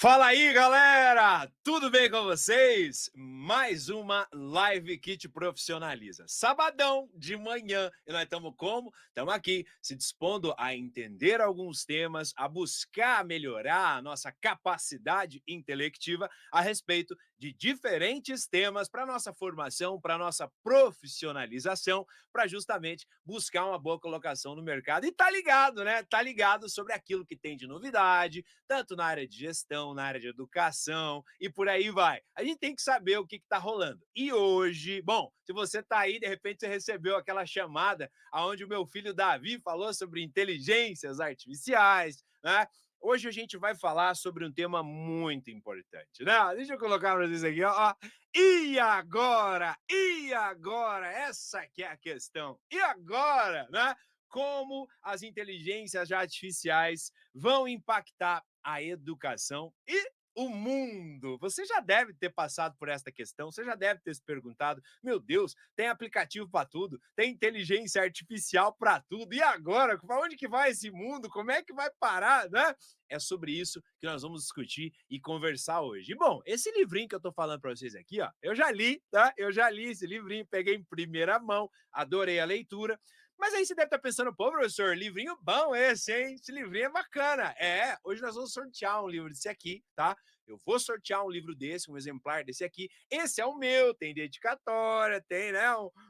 Fala aí, galera! Tudo bem com vocês? Mais uma Live que te profissionaliza. Sabadão de manhã. E nós estamos como? Estamos aqui se dispondo a entender alguns temas, a buscar melhorar a nossa capacidade intelectiva a respeito de diferentes temas para nossa formação, para nossa profissionalização, para justamente buscar uma boa colocação no mercado. E tá ligado, né? Tá ligado sobre aquilo que tem de novidade, tanto na área de gestão, na área de educação e por aí vai. A gente tem que saber o que está rolando. E hoje, bom, se você está aí, de repente você recebeu aquela chamada onde o meu filho Davi falou sobre inteligências artificiais, né? Hoje a gente vai falar sobre um tema muito importante, né? Deixa eu colocar para vocês aqui, ó. E agora? E agora? Essa que é a questão. E agora, né? Como as inteligências artificiais vão impactar a educação e o mundo. Você já deve ter passado por esta questão, você já deve ter se perguntado: meu Deus, tem aplicativo para tudo, tem inteligência artificial para tudo, e agora? Para onde que vai esse mundo? Como é que vai parar, né? É sobre isso que nós vamos discutir e conversar hoje. E, bom, esse livrinho que eu estou falando para vocês aqui, ó, eu já li, tá? Eu já li esse livrinho, peguei em primeira mão, adorei a leitura. Mas aí você deve estar pensando, pô, professor, livrinho bom esse, hein? Esse livrinho é bacana. É, hoje nós vamos sortear um livro desse aqui, tá? Eu vou sortear um livro desse, um exemplar desse aqui. Esse é o meu, tem dedicatória, tem, né,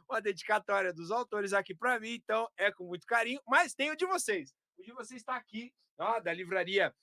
uma dedicatória dos autores aqui para mim, então é com muito carinho, mas tem o de vocês. O de vocês está aqui, ó, da livraria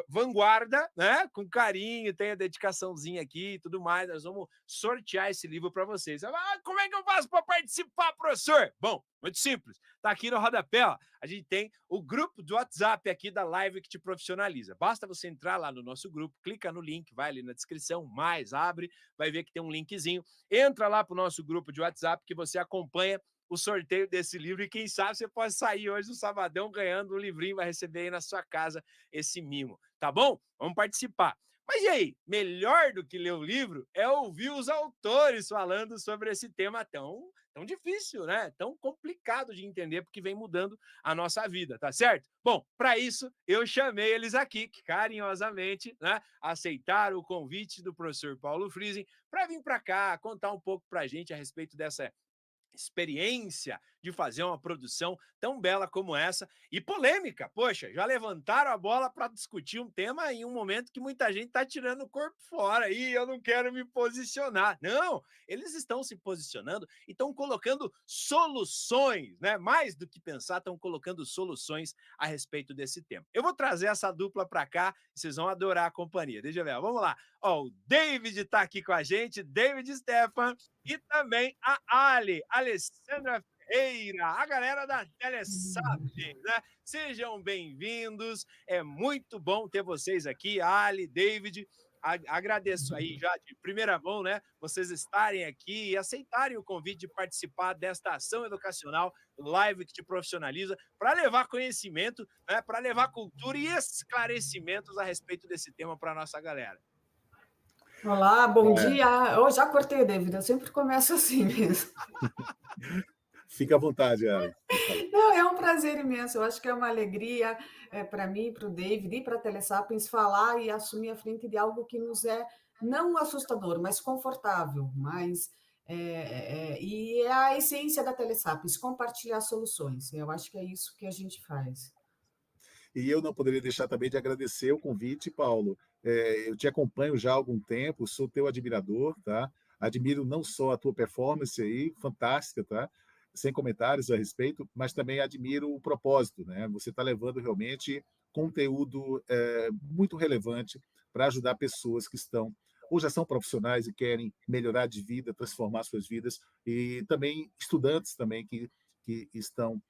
Vanguarda, né? Com carinho, tem a dedicaçãozinha aqui e tudo mais. Nós vamos sortear esse livro para vocês. Ah, como é que eu faço para participar, professor? Bom, muito simples. Tá aqui no rodapé, ó. A gente tem o grupo do WhatsApp aqui da Live que te profissionaliza. Basta você entrar lá no nosso grupo, clica no link, vai ali na descrição, mais abre, vai ver que tem um linkzinho. Entra lá pro nosso grupo de WhatsApp que você acompanha o sorteio desse livro e quem sabe você pode sair hoje no sabadão ganhando um livrinho, vai receber aí na sua casa esse mimo, tá bom? Vamos participar. Mas e aí, melhor do que ler o livro é ouvir os autores falando sobre esse tema tão difícil, né? Tão complicado de entender, porque vem mudando a nossa vida, tá certo? Bom, para isso, eu chamei eles aqui, que carinhosamente, né, aceitaram o convite do professor Paulo Friesen para vir para cá, contar um pouco para a gente a respeito dessa experiência de fazer uma produção tão bela como essa e polêmica. Poxa, já levantaram a bola para discutir um tema em um momento que muita gente está tirando o corpo fora e eu não quero me posicionar. Não, eles estão se posicionando e estão colocando soluções, né? Mais do que pensar, estão colocando soluções a respeito desse tema. Eu vou trazer essa dupla para cá, vocês vão adorar a companhia. Deixa eu ver, vamos lá. Ó, o David está aqui com a gente, David Stefan, e também a Alessandra Ferreira, a galera da Telesapiens, né? Sejam bem-vindos, é muito bom ter vocês aqui, Ali, David. Agradeço aí já de primeira mão, né? Vocês estarem aqui e aceitarem o convite de participar desta ação educacional Live que te profissionaliza, para levar conhecimento, né? Para levar cultura e esclarecimentos a respeito desse tema para a nossa galera. Olá, bom dia. Eu já cortei, David, eu sempre começo assim mesmo. Fica à vontade, Ari. Não, é um prazer imenso, eu acho que é uma alegria para mim, para o David e para a Telesapiens falar e assumir a frente de algo que nos é não assustador, mas confortável, e é a essência da Telesapiens, compartilhar soluções. Eu acho que é isso que a gente faz. E eu não poderia deixar também de agradecer o convite, Paulo. Eu te acompanho já há algum tempo, sou teu admirador, tá? Admiro não só a tua performance aí, fantástica, tá? Sem comentários a respeito, mas também admiro o propósito, né? Você está levando realmente conteúdo muito relevante para ajudar pessoas que estão ou já são profissionais e querem melhorar de vida, transformar suas vidas, e também estudantes também que estão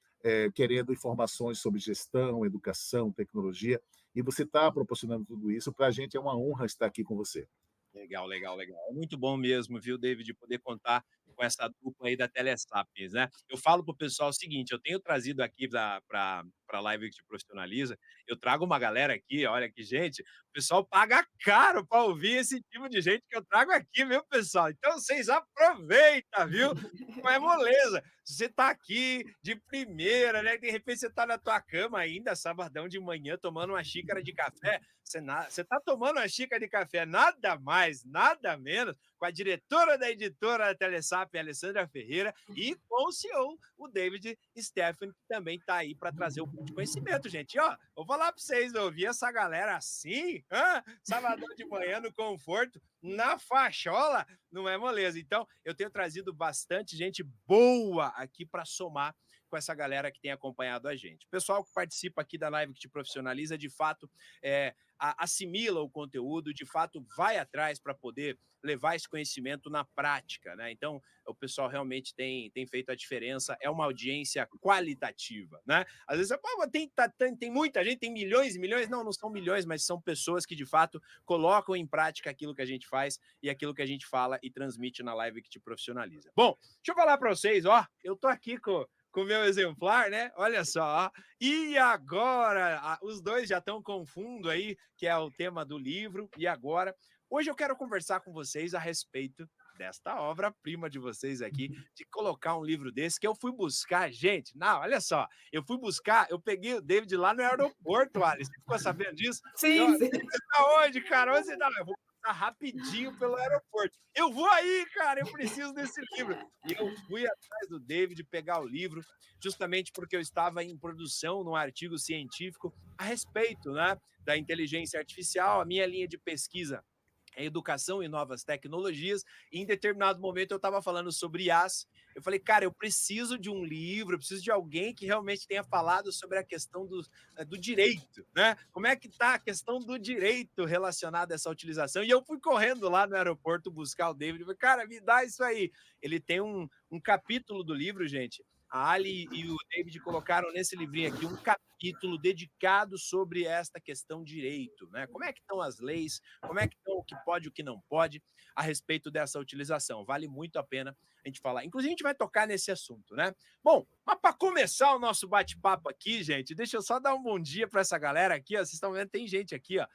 querendo informações sobre gestão, educação, tecnologia, e você está proporcionando tudo isso. Para a gente é uma honra estar aqui com você. Legal, legal, legal. É muito bom mesmo, viu, David, poder contar com essa dupla aí da Telesapiens, né? Eu falo para o pessoal o seguinte, eu tenho trazido aqui para a Live que te profissionaliza, eu trago uma galera aqui, olha que gente, o pessoal paga caro para ouvir esse tipo de gente que eu trago aqui, viu, pessoal? Então vocês aproveitam, viu? Não é moleza. você tá aqui de primeira, né? De repente você tá na tua cama ainda, sabadão de manhã, tomando uma xícara de café. Você tá tomando uma xícara de café, nada mais, nada menos, com a diretora da editora da Telesap, Alessandra Ferreira, e com o CEO, o David Steffen, que também tá aí para trazer um pouco de conhecimento, gente. E, ó, vou falar para vocês, ouvir essa galera assim, sabadão de manhã no conforto, na fachola, não é moleza. Então, eu tenho trazido bastante gente boa aqui para somar com essa galera que tem acompanhado a gente. O pessoal que participa aqui da live que te profissionaliza, de fato, assimila o conteúdo, de fato, vai atrás para poder levar esse conhecimento na prática, né? Então, o pessoal realmente tem feito a diferença, é uma audiência qualitativa, né? Às vezes, tem muita gente, tem milhões e milhões, não são milhões, mas são pessoas que, de fato, colocam em prática aquilo que a gente faz e aquilo que a gente fala e transmite na live que te profissionaliza. Bom, deixa eu falar para vocês, ó, eu tô aqui com o meu exemplar, né? Olha só, ó. E agora, os dois já estão com fundo aí, que é o tema do livro, e agora, hoje eu quero conversar com vocês a respeito desta obra-prima de vocês aqui, de colocar um livro desse, que eu fui buscar, gente, não, olha só, eu peguei o David lá no aeroporto, Alice, você ficou sabendo disso? Sim, sim. Você tá onde, cara? Onde você tá? Eu vou passar rapidinho pelo aeroporto. Eu vou aí, cara, eu preciso desse livro. E eu fui atrás do David pegar o livro, justamente porque eu estava em produção num artigo científico a respeito, né, da inteligência artificial. A minha linha de pesquisa é educação e novas tecnologias, e em determinado momento eu estava falando sobre IAs. Eu falei, cara, eu preciso de um livro, eu preciso de alguém que realmente tenha falado sobre a questão do direito, né? Como é que está a questão do direito relacionado a essa utilização? E eu fui correndo lá no aeroporto buscar o David, falei, cara, me dá isso aí. Ele tem um capítulo do livro, gente. A Ali e o David colocaram nesse livrinho aqui um capítulo dedicado sobre esta questão de direito, né? Como é que estão as leis, como é que estão o que pode e o que não pode a respeito dessa utilização. Vale muito a pena a gente falar. Inclusive, a gente vai tocar nesse assunto, né? Bom, mas para começar o nosso bate-papo aqui, gente, deixa eu só dar um bom dia para essa galera aqui, ó. Vocês estão vendo, tem gente aqui, ó.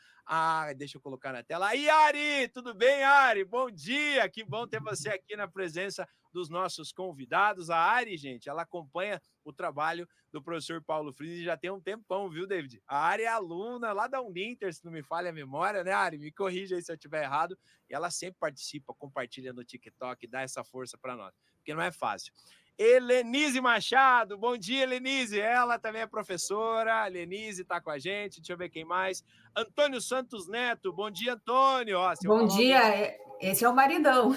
Deixa eu colocar na tela. Aí, Ari, tudo bem, Ari? Bom dia, que bom ter você aqui na presença dos nossos convidados. A Ari, gente, ela acompanha o trabalho do professor Paulo Freire já tem um tempão, viu, David? A Ari é aluna lá da Uninter, se não me falha a memória, né, Ari? Me corrija aí se eu estiver errado. E ela sempre participa, compartilha no TikTok, dá essa força para nós, porque não é fácil. Helenise Machado, bom dia, Helenise. Ela também é professora. A Helenise está com a gente. Deixa eu ver quem mais. Antônio Santos Neto, bom dia, Antônio. Ó, Bom dia, esse é o maridão.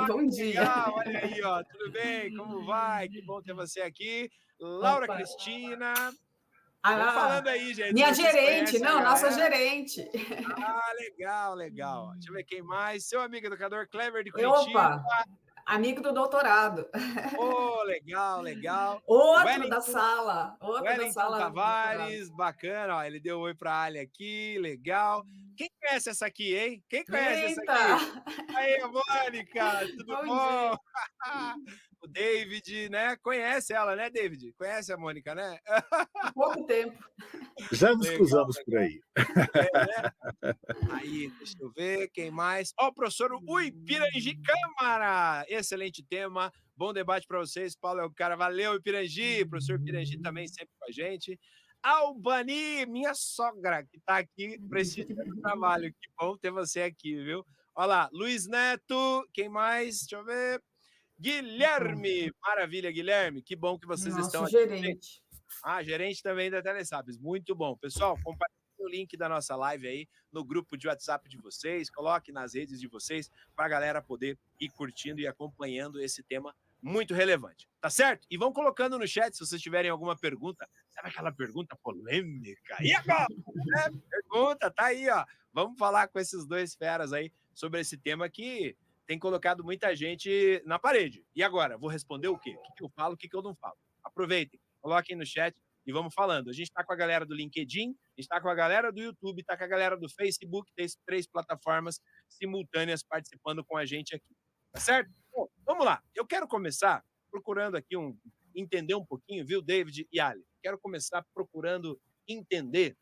Bom dia. Legal, olha aí, ó. Tudo bem? Como vai? Que bom ter você aqui. Laura Opa. Cristina. Vamos falando aí, gente. Minha gerente, não, nossa gerente. Legal, legal. Deixa eu ver quem mais. Seu amigo educador Clever de Opa, Curitiba. amigo do doutorado. Legal, legal. Outro da sala. Tavares, bacana. Ó, ele deu oi para a Ali aqui, legal. Quem conhece essa aqui, hein? Quem conhece essa aqui? Aí, Mônica, tudo bom? O David, né? Conhece ela, né, David? Conhece a Mônica, né? Há pouco tempo. Já nos cruzamos por aí. Né? Aí, deixa eu ver, quem mais? Ó, o professor Pirangi Câmara. Excelente tema. Bom debate para vocês. Paulo é o cara. Valeu, Pirangi. Professor Pirangi também sempre com a gente. Albani, minha sogra, que está aqui prestigiando o trabalho. Que bom ter você aqui, viu? Olha lá, Luiz Neto. Quem mais? Deixa eu ver. Guilherme. Maravilha, Guilherme. Que bom que vocês estão aqui. Gerente. Gerente também da Telesabs. Muito bom. Pessoal, compartilhe o link da nossa live aí no grupo de WhatsApp de vocês, coloque nas redes de vocês para a galera poder ir curtindo e acompanhando esse tema muito relevante. Tá certo? E vão colocando no chat se vocês tiverem alguma pergunta. Sabe aquela pergunta polêmica? E agora? Pergunta, tá aí, ó. Vamos falar com esses dois feras aí sobre esse tema que tem colocado muita gente na parede. E agora? Vou responder o quê? O que eu falo, o que eu não falo? Aproveitem. Coloquem no chat e vamos falando. A gente está com a galera do LinkedIn, a gente está com a galera do YouTube, está com a galera do Facebook, tem 3 plataformas simultâneas participando com a gente aqui. Tá certo? Bom, vamos lá. Eu quero começar procurando aqui entender um pouquinho, viu, David e Ali? Quero começar procurando entender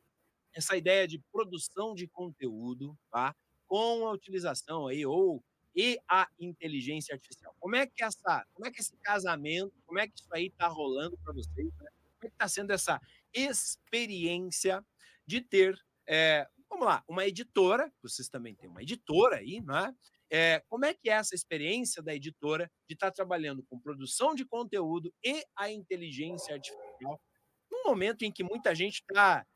essa ideia de produção de conteúdo, tá? Com a utilização aí, ou e a inteligência artificial. Como é que esse casamento, como é que isso aí está rolando para vocês, né? Como é que está sendo essa experiência de ter, vamos lá, uma editora, vocês também têm uma editora aí, não é? Como é que é essa experiência da editora de estar trabalhando com produção de conteúdo e a inteligência artificial num momento em que muita gente está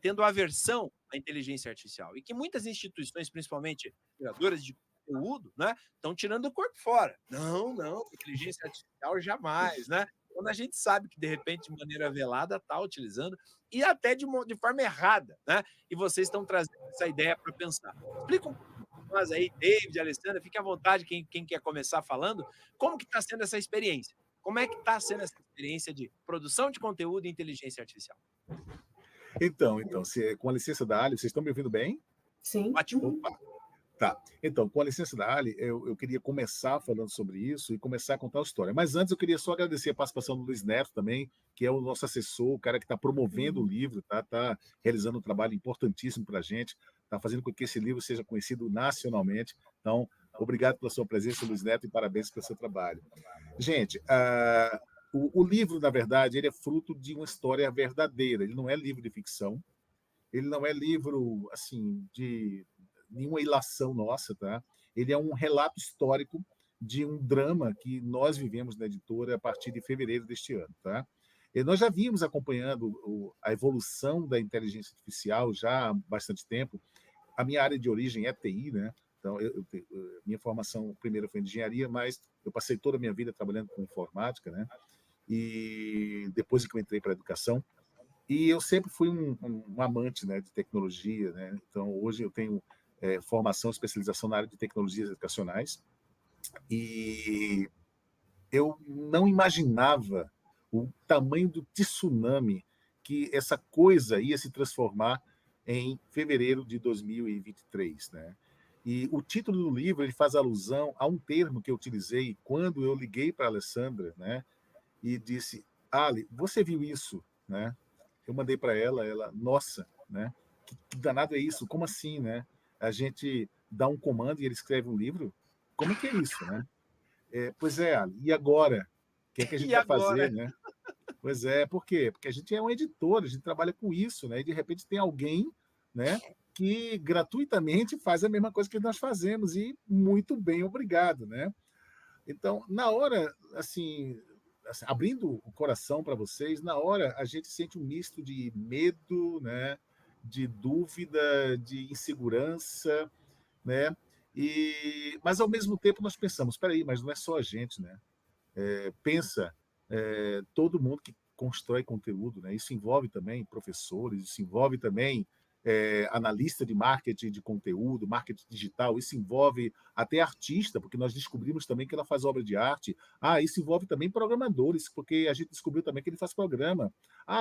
tendo aversão à inteligência artificial e que muitas instituições, principalmente criadoras de conteúdo, né, estão tirando o corpo fora. Não, não, inteligência artificial jamais, né? Quando a gente sabe que, de repente, de maneira velada, está utilizando, e até de forma errada, né? E vocês estão trazendo essa ideia para pensar. Explica um pouquinho para nós aí, David, Alessandra, fique à vontade, quem quer começar falando, como que está sendo essa experiência? Como é que está sendo essa experiência de produção de conteúdo e inteligência artificial? Então, com a licença da Ali, vocês estão me ouvindo bem? Sim. Ótimo. Opa, tá. Então, com a licença da Ali, eu queria começar falando sobre isso e começar a contar a história. Mas antes eu queria só agradecer a participação do Luiz Neto também, que é o nosso assessor, o cara que está promovendo o livro, tá realizando um trabalho importantíssimo para a gente, está fazendo com que esse livro seja conhecido nacionalmente. Então, obrigado pela sua presença, Luiz Neto, e parabéns pelo seu trabalho. Gente, o livro, na verdade, ele é fruto de uma história verdadeira. Ele não é livro de ficção, ele não é livro assim de nenhuma ilação nossa, tá? Ele é um relato histórico de um drama que nós vivemos na editora a partir de fevereiro deste ano, tá? E nós já vimos acompanhando a evolução da inteligência artificial já há bastante tempo. A minha área de origem é TI, né? Então, minha formação primeiro foi em engenharia, mas eu passei toda a minha vida trabalhando com informática, né? E depois que eu entrei para a educação, e eu sempre fui um amante, né, de tecnologia, né? Então, hoje eu tenho formação, especialização na área de tecnologias educacionais, e eu não imaginava o tamanho do tsunami que essa coisa ia se transformar em fevereiro de 2023, né? E o título do livro ele faz alusão a um termo que eu utilizei quando eu liguei para a Alessandra, né? E disse, Ali, você viu isso, né? Eu mandei para ela, nossa, né? Que danado é isso? Como assim, né? A gente dá um comando e ele escreve um livro? Como é que é isso, né? Pois é, Ali, e agora? O que é que a gente E vai agora? fazer, né? Pois é, por quê? Porque a gente é um editor, a gente trabalha com isso, né? E de repente tem alguém, né, que gratuitamente faz a mesma coisa que nós fazemos e muito bem, obrigado, né? Então, na hora, assim, abrindo o coração para vocês, na hora a gente sente um misto de medo, né, de dúvida, de insegurança, né? Mas ao mesmo tempo nós pensamos, espera aí, mas não é só a gente, né? Pensa todo mundo que constrói conteúdo, né? Isso envolve também professores, isso envolve também analista de marketing de conteúdo, marketing digital, isso envolve até artista, porque nós descobrimos também que ela faz obra de arte. Isso envolve também programadores, porque a gente descobriu também que ele faz programa.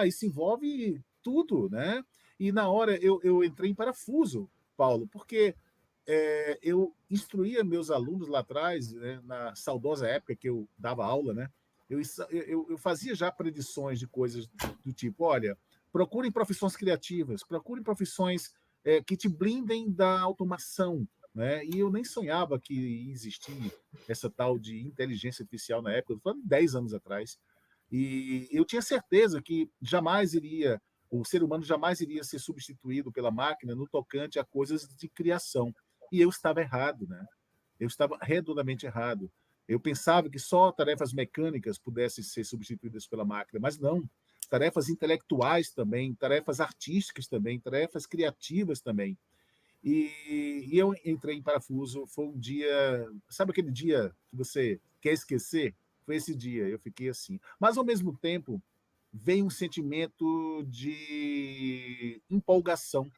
Isso envolve tudo, né? E na hora eu entrei em parafuso, Paulo, porque eu instruía meus alunos lá atrás, né, na saudosa época que eu dava aula, né? Eu fazia já predições de coisas do tipo, olha, procurem profissões criativas, procurem profissões que te blindem da automação, né? E eu nem sonhava que ia existir essa tal de inteligência artificial na época, eu estou falando 10 anos atrás, e eu tinha certeza que o ser humano jamais iria ser substituído pela máquina no tocante a coisas de criação. E eu estava errado, né? Eu estava redondamente errado. Eu pensava que só tarefas mecânicas pudessem ser substituídas pela máquina, mas não. Tarefas intelectuais também, tarefas artísticas também, tarefas criativas também. E eu entrei em parafuso. Foi um dia. Sabe aquele dia que você quer esquecer? Foi esse dia. Eu fiquei assim. Mas, ao mesmo tempo, veio um sentimento de empolgação,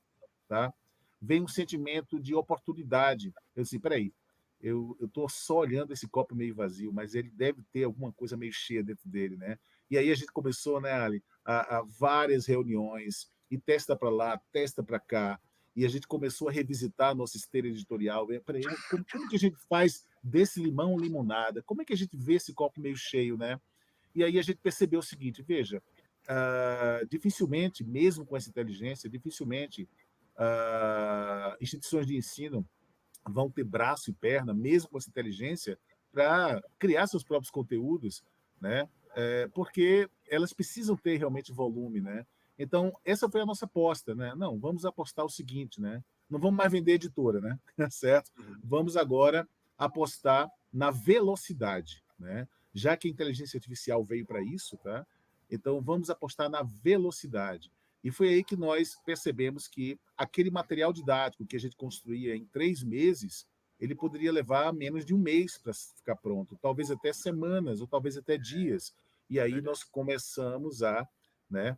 tá? Vem um sentimento de oportunidade. Eu disse, peraí, eu estou só olhando esse copo meio vazio, mas ele deve ter alguma coisa meio cheia dentro dele, né? E aí a gente começou, né, Ali, a várias reuniões, e testa para lá, testa para cá, e a gente começou a revisitar a nossa esteira editorial. Peraí, como que a gente faz desse limão limonada? Como é que a gente vê esse copo meio cheio, né? E aí a gente percebeu o seguinte, veja, dificilmente, mesmo com essa inteligência, dificilmente instituições de ensino vão ter braço e perna, mesmo com essa inteligência, para criar seus próprios conteúdos, né? Porque elas precisam ter realmente volume, né? Então, essa foi a nossa aposta, né? Não, vamos apostar o seguinte, né? Não vamos mais vender editora, né? Certo? Uhum. Vamos agora apostar na velocidade, né? Já que a inteligência artificial veio para isso, tá? Então, vamos apostar na velocidade. E foi aí que nós percebemos que aquele material didático que a gente construía em 3 meses, ele poderia levar menos de um mês para ficar pronto, talvez até semanas, ou talvez até dias. E aí Verdade. nós começamos a, né,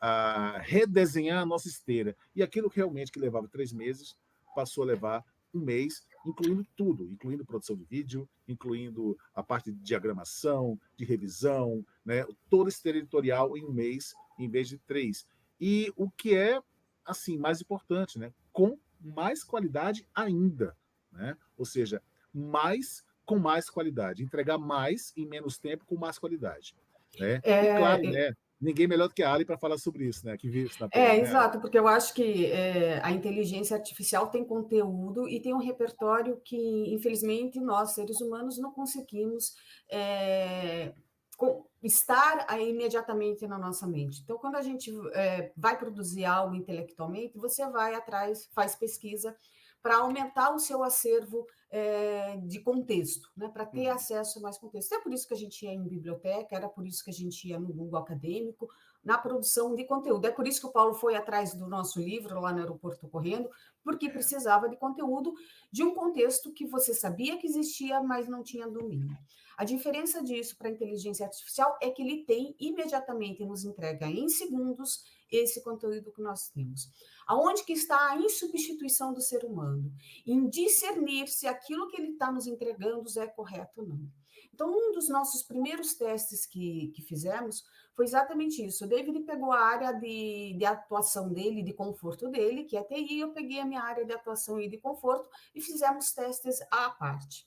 a redesenhar a nossa esteira. E aquilo realmente que levava 3 meses passou a levar um mês, incluindo tudo, incluindo produção de vídeo, incluindo a parte de diagramação, de revisão, né, todo esse territorial em um mês, em vez de 3. E o que é assim mais importante, né, com mais qualidade ainda, né? Ou seja, mais com mais qualidade, entregar mais em menos tempo com mais qualidade, né? E claro, É, né, ninguém melhor do que a Ali para falar sobre isso, né, que vive isso na pele, né, Ali? exato, porque eu acho que a inteligência artificial tem conteúdo e tem um repertório que, infelizmente, nós, seres humanos, não conseguimos estar aí imediatamente na nossa mente. Então, quando a gente vai produzir algo intelectualmente, você vai atrás, faz pesquisa para aumentar o seu acervo de contexto, né? Para ter Uhum. acesso a mais contexto. É por isso que a gente ia em biblioteca, era por isso que a gente ia no Google Acadêmico, na produção de conteúdo. É por isso que o Paulo foi atrás do nosso livro lá no Aeroporto Correndo, porque É, precisava de conteúdo de um contexto que você sabia que existia, mas não tinha domínio. A diferença disso para a inteligência artificial é que ele tem imediatamente, nos entrega em segundos esse conteúdo que nós temos. Aonde que está a insubstituição do ser humano? Em discernir se aquilo que ele está nos entregando é correto ou não. Então, um dos nossos primeiros testes que fizemos foi exatamente isso. O David pegou a área de atuação dele, de conforto dele, que é TI, eu peguei a minha área de atuação e de conforto e fizemos testes à parte.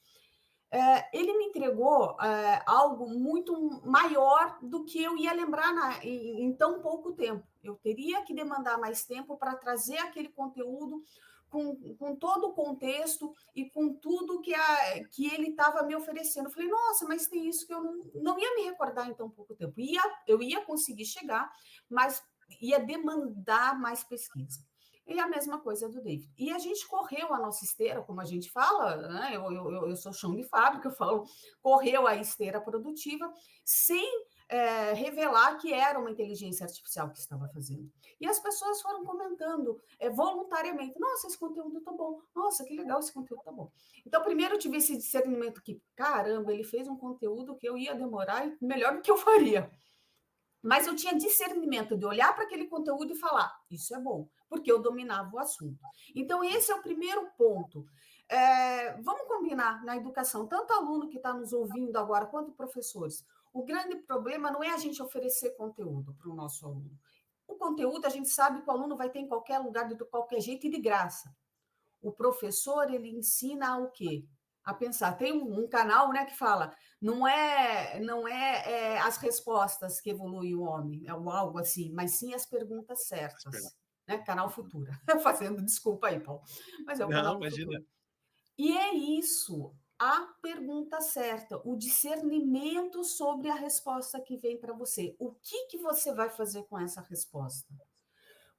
Ele me entregou algo muito maior do que eu ia lembrar em tão pouco tempo. Eu teria que demandar mais tempo para trazer aquele conteúdo com todo o contexto e com tudo que ele estava me oferecendo. Eu falei, nossa, mas tem isso que eu não ia me recordar em tão pouco tempo. Eu ia conseguir chegar, mas ia demandar mais pesquisa. E a mesma coisa do David. E a gente correu a nossa esteira, como a gente fala, né? Eu sou chão de fábrica, eu falo, correu a esteira produtiva sem revelar que era uma inteligência artificial que estava fazendo. E as pessoas foram comentando voluntariamente: nossa, esse conteúdo tá bom, nossa, que legal, esse conteúdo tá bom. Então, primeiro eu tive esse discernimento que, caramba, ele fez um conteúdo que eu ia demorar e melhor do que eu faria. Mas eu tinha discernimento de olhar para aquele conteúdo e falar, isso é bom, porque eu dominava o assunto. Então, esse é o primeiro ponto. Vamos combinar na educação, tanto aluno que está nos ouvindo agora, quanto professores. O grande problema não é a gente oferecer conteúdo para o nosso aluno. O conteúdo a gente sabe que o aluno vai ter em qualquer lugar, de qualquer jeito e de graça. O professor, ele ensina o quê? A pensar. Tem um canal, né, que fala, não é as respostas que evoluem o homem, é algo assim, mas sim as perguntas Espera. certas, né? Canal Futura. Fazendo desculpa aí, Paulo, mas é o Não, canal imagina. Futura. E é isso, a pergunta certa, o discernimento sobre a resposta que vem para você. O que você vai fazer com essa resposta?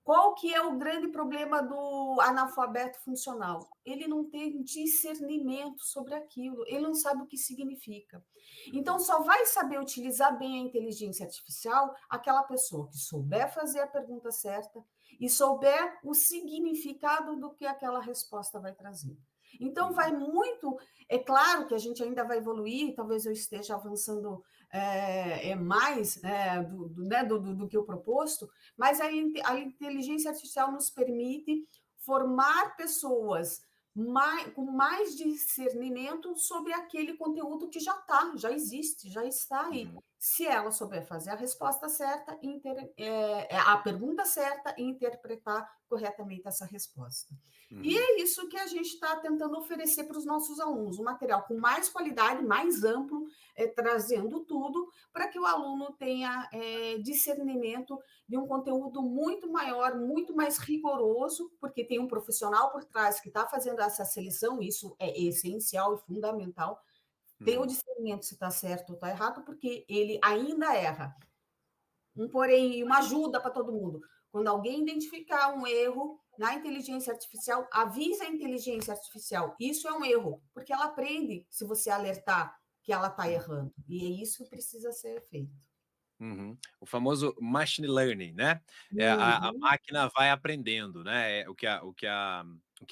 Qual que é o grande problema do analfabeto funcional? Ele não tem discernimento sobre aquilo, ele não sabe o que significa. Então, só vai saber utilizar bem a inteligência artificial aquela pessoa que souber fazer a pergunta certa e souber o significado do que aquela resposta vai trazer. Então, vai muito. É claro que a gente ainda vai evoluir, talvez eu esteja avançando mais do que o proposto, mas a inteligência artificial nos permite formar pessoas com mais discernimento sobre aquele conteúdo que já está, já existe, já está aí. Se ela souber fazer a resposta certa, a pergunta certa e interpretar corretamente essa resposta. E Uhum. é isso que a gente está tentando oferecer para os nossos alunos, um material com mais qualidade, mais amplo, trazendo tudo, para que o aluno tenha discernimento de um conteúdo muito maior, muito mais rigoroso, porque tem um profissional por trás que está fazendo essa seleção, isso é essencial e fundamental, ter o Uhum. discernimento se está certo ou está errado, porque ele ainda erra. Um porém, uma ajuda para todo mundo. Quando alguém identificar um erro na inteligência artificial, avisa a inteligência artificial. Isso é um erro, porque ela aprende se você alertar que ela está errando. E é isso que precisa ser feito. Uhum. O famoso machine learning, né? A Uhum. máquina vai aprendendo, né? O que a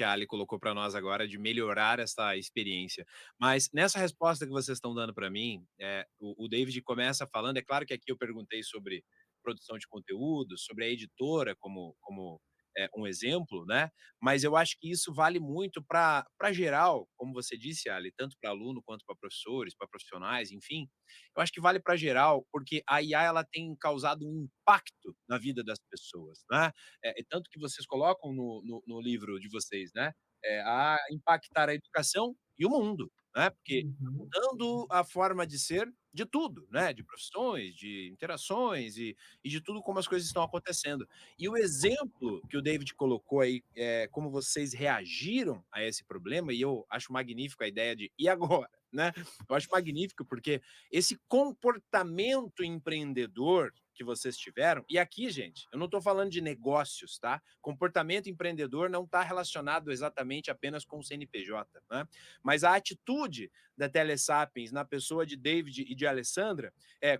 Ali colocou para nós agora de melhorar essa experiência. Mas nessa resposta que vocês estão dando para mim, o David começa falando. É claro que aqui eu perguntei sobre produção de conteúdo, sobre a editora como um exemplo, né? Mas eu acho que isso vale muito para geral, como você disse, Ali, tanto para aluno quanto para professores, para profissionais, enfim. Eu acho que vale para geral, porque a IA ela tem causado um impacto na vida das pessoas, né? Tanto que vocês colocam no livro de vocês, né? A impactar a educação e o mundo, né? Porque Uhum. mudando a forma de ser de tudo, né? De profissões, de interações e de tudo como as coisas estão acontecendo. E o exemplo que o David colocou aí, como vocês reagiram a esse problema, e eu acho magnífico a ideia de e agora, né? Eu acho magnífico porque esse comportamento empreendedor que vocês tiveram, e aqui, gente, eu não estou falando de negócios, tá? Comportamento empreendedor não está relacionado exatamente apenas com o CNPJ, né? Mas a atitude da Telesapiens na pessoa de David e de Alessandra,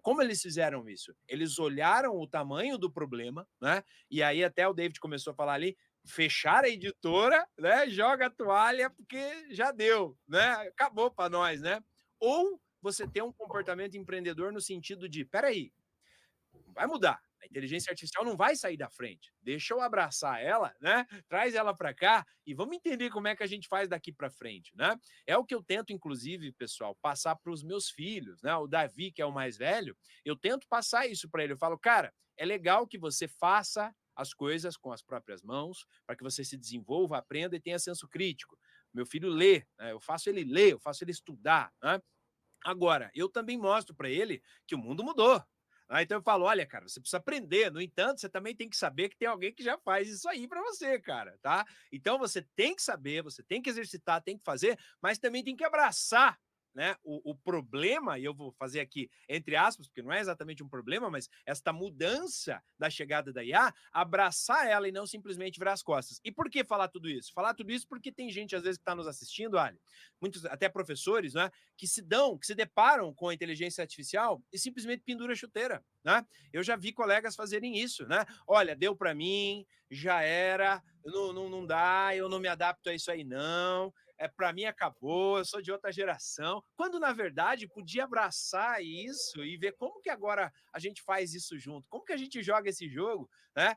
como eles fizeram isso? Eles olharam o tamanho do problema, né? E aí até o David começou a falar ali, fechar a editora, né? Joga a toalha porque já deu, né? Acabou para nós, né? Ou você ter um comportamento empreendedor no sentido de, peraí, vai mudar. A inteligência artificial não vai sair da frente. Deixa eu abraçar ela, né? Traz ela para cá e vamos entender como é que a gente faz daqui para frente, né? É o que eu tento, inclusive, pessoal, passar para os meus filhos, né? O Davi, que é o mais velho, eu tento passar isso para ele. Eu falo, cara, é legal que você faça as coisas com as próprias mãos, para que você se desenvolva, aprenda e tenha senso crítico. Meu filho lê, né? Eu faço ele ler, eu faço ele estudar, né? Agora, eu também mostro para ele que o mundo mudou. Então eu falo, olha, cara, você precisa aprender. No entanto, você também tem que saber que tem alguém que já faz isso aí para você, cara, tá? Então você tem que saber, você tem que exercitar, tem que fazer, mas também tem que abraçar, né, o problema, e eu vou fazer aqui entre aspas, porque não é exatamente um problema, mas esta mudança da chegada da IA, abraçar ela e não simplesmente virar as costas. E por que falar tudo isso? Falar tudo isso porque tem gente, às vezes, que está nos assistindo, Ali, muitos, até professores, né, que se deparam com a inteligência artificial e simplesmente pendura a chuteira, né? Eu já vi colegas fazerem isso, né? Olha, deu para mim, já era, não dá, eu não me adapto a isso aí não, para mim acabou, eu sou de outra geração. Quando, na verdade, podia abraçar isso e ver como que agora a gente faz isso junto, como que a gente joga esse jogo, né?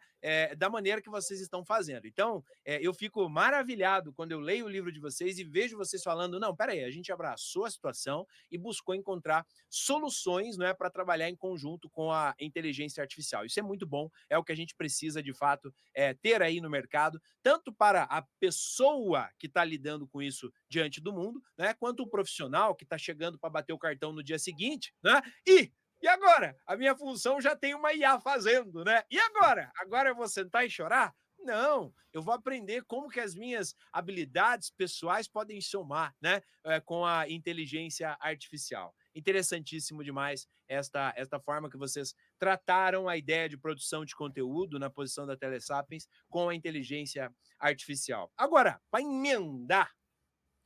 Da maneira que vocês estão fazendo. Então, eu fico maravilhado quando eu leio o livro de vocês e vejo vocês falando, não, peraí, a gente abraçou a situação e buscou encontrar soluções, né, para trabalhar em conjunto com a inteligência artificial. Isso é muito bom, é o que a gente precisa, de fato, ter aí no mercado, tanto para a pessoa que está lidando com isso diante do mundo, né, quanto o profissional que está chegando para bater o cartão no dia seguinte, né, e agora? A minha função já tem uma IA fazendo, né? E agora? Agora eu vou sentar e chorar? Não, eu vou aprender como que as minhas habilidades pessoais podem somar, né, com a inteligência artificial. Interessantíssimo demais esta forma que vocês trataram a ideia de produção de conteúdo na posição da Telesapiens com a inteligência artificial. Agora, para emendar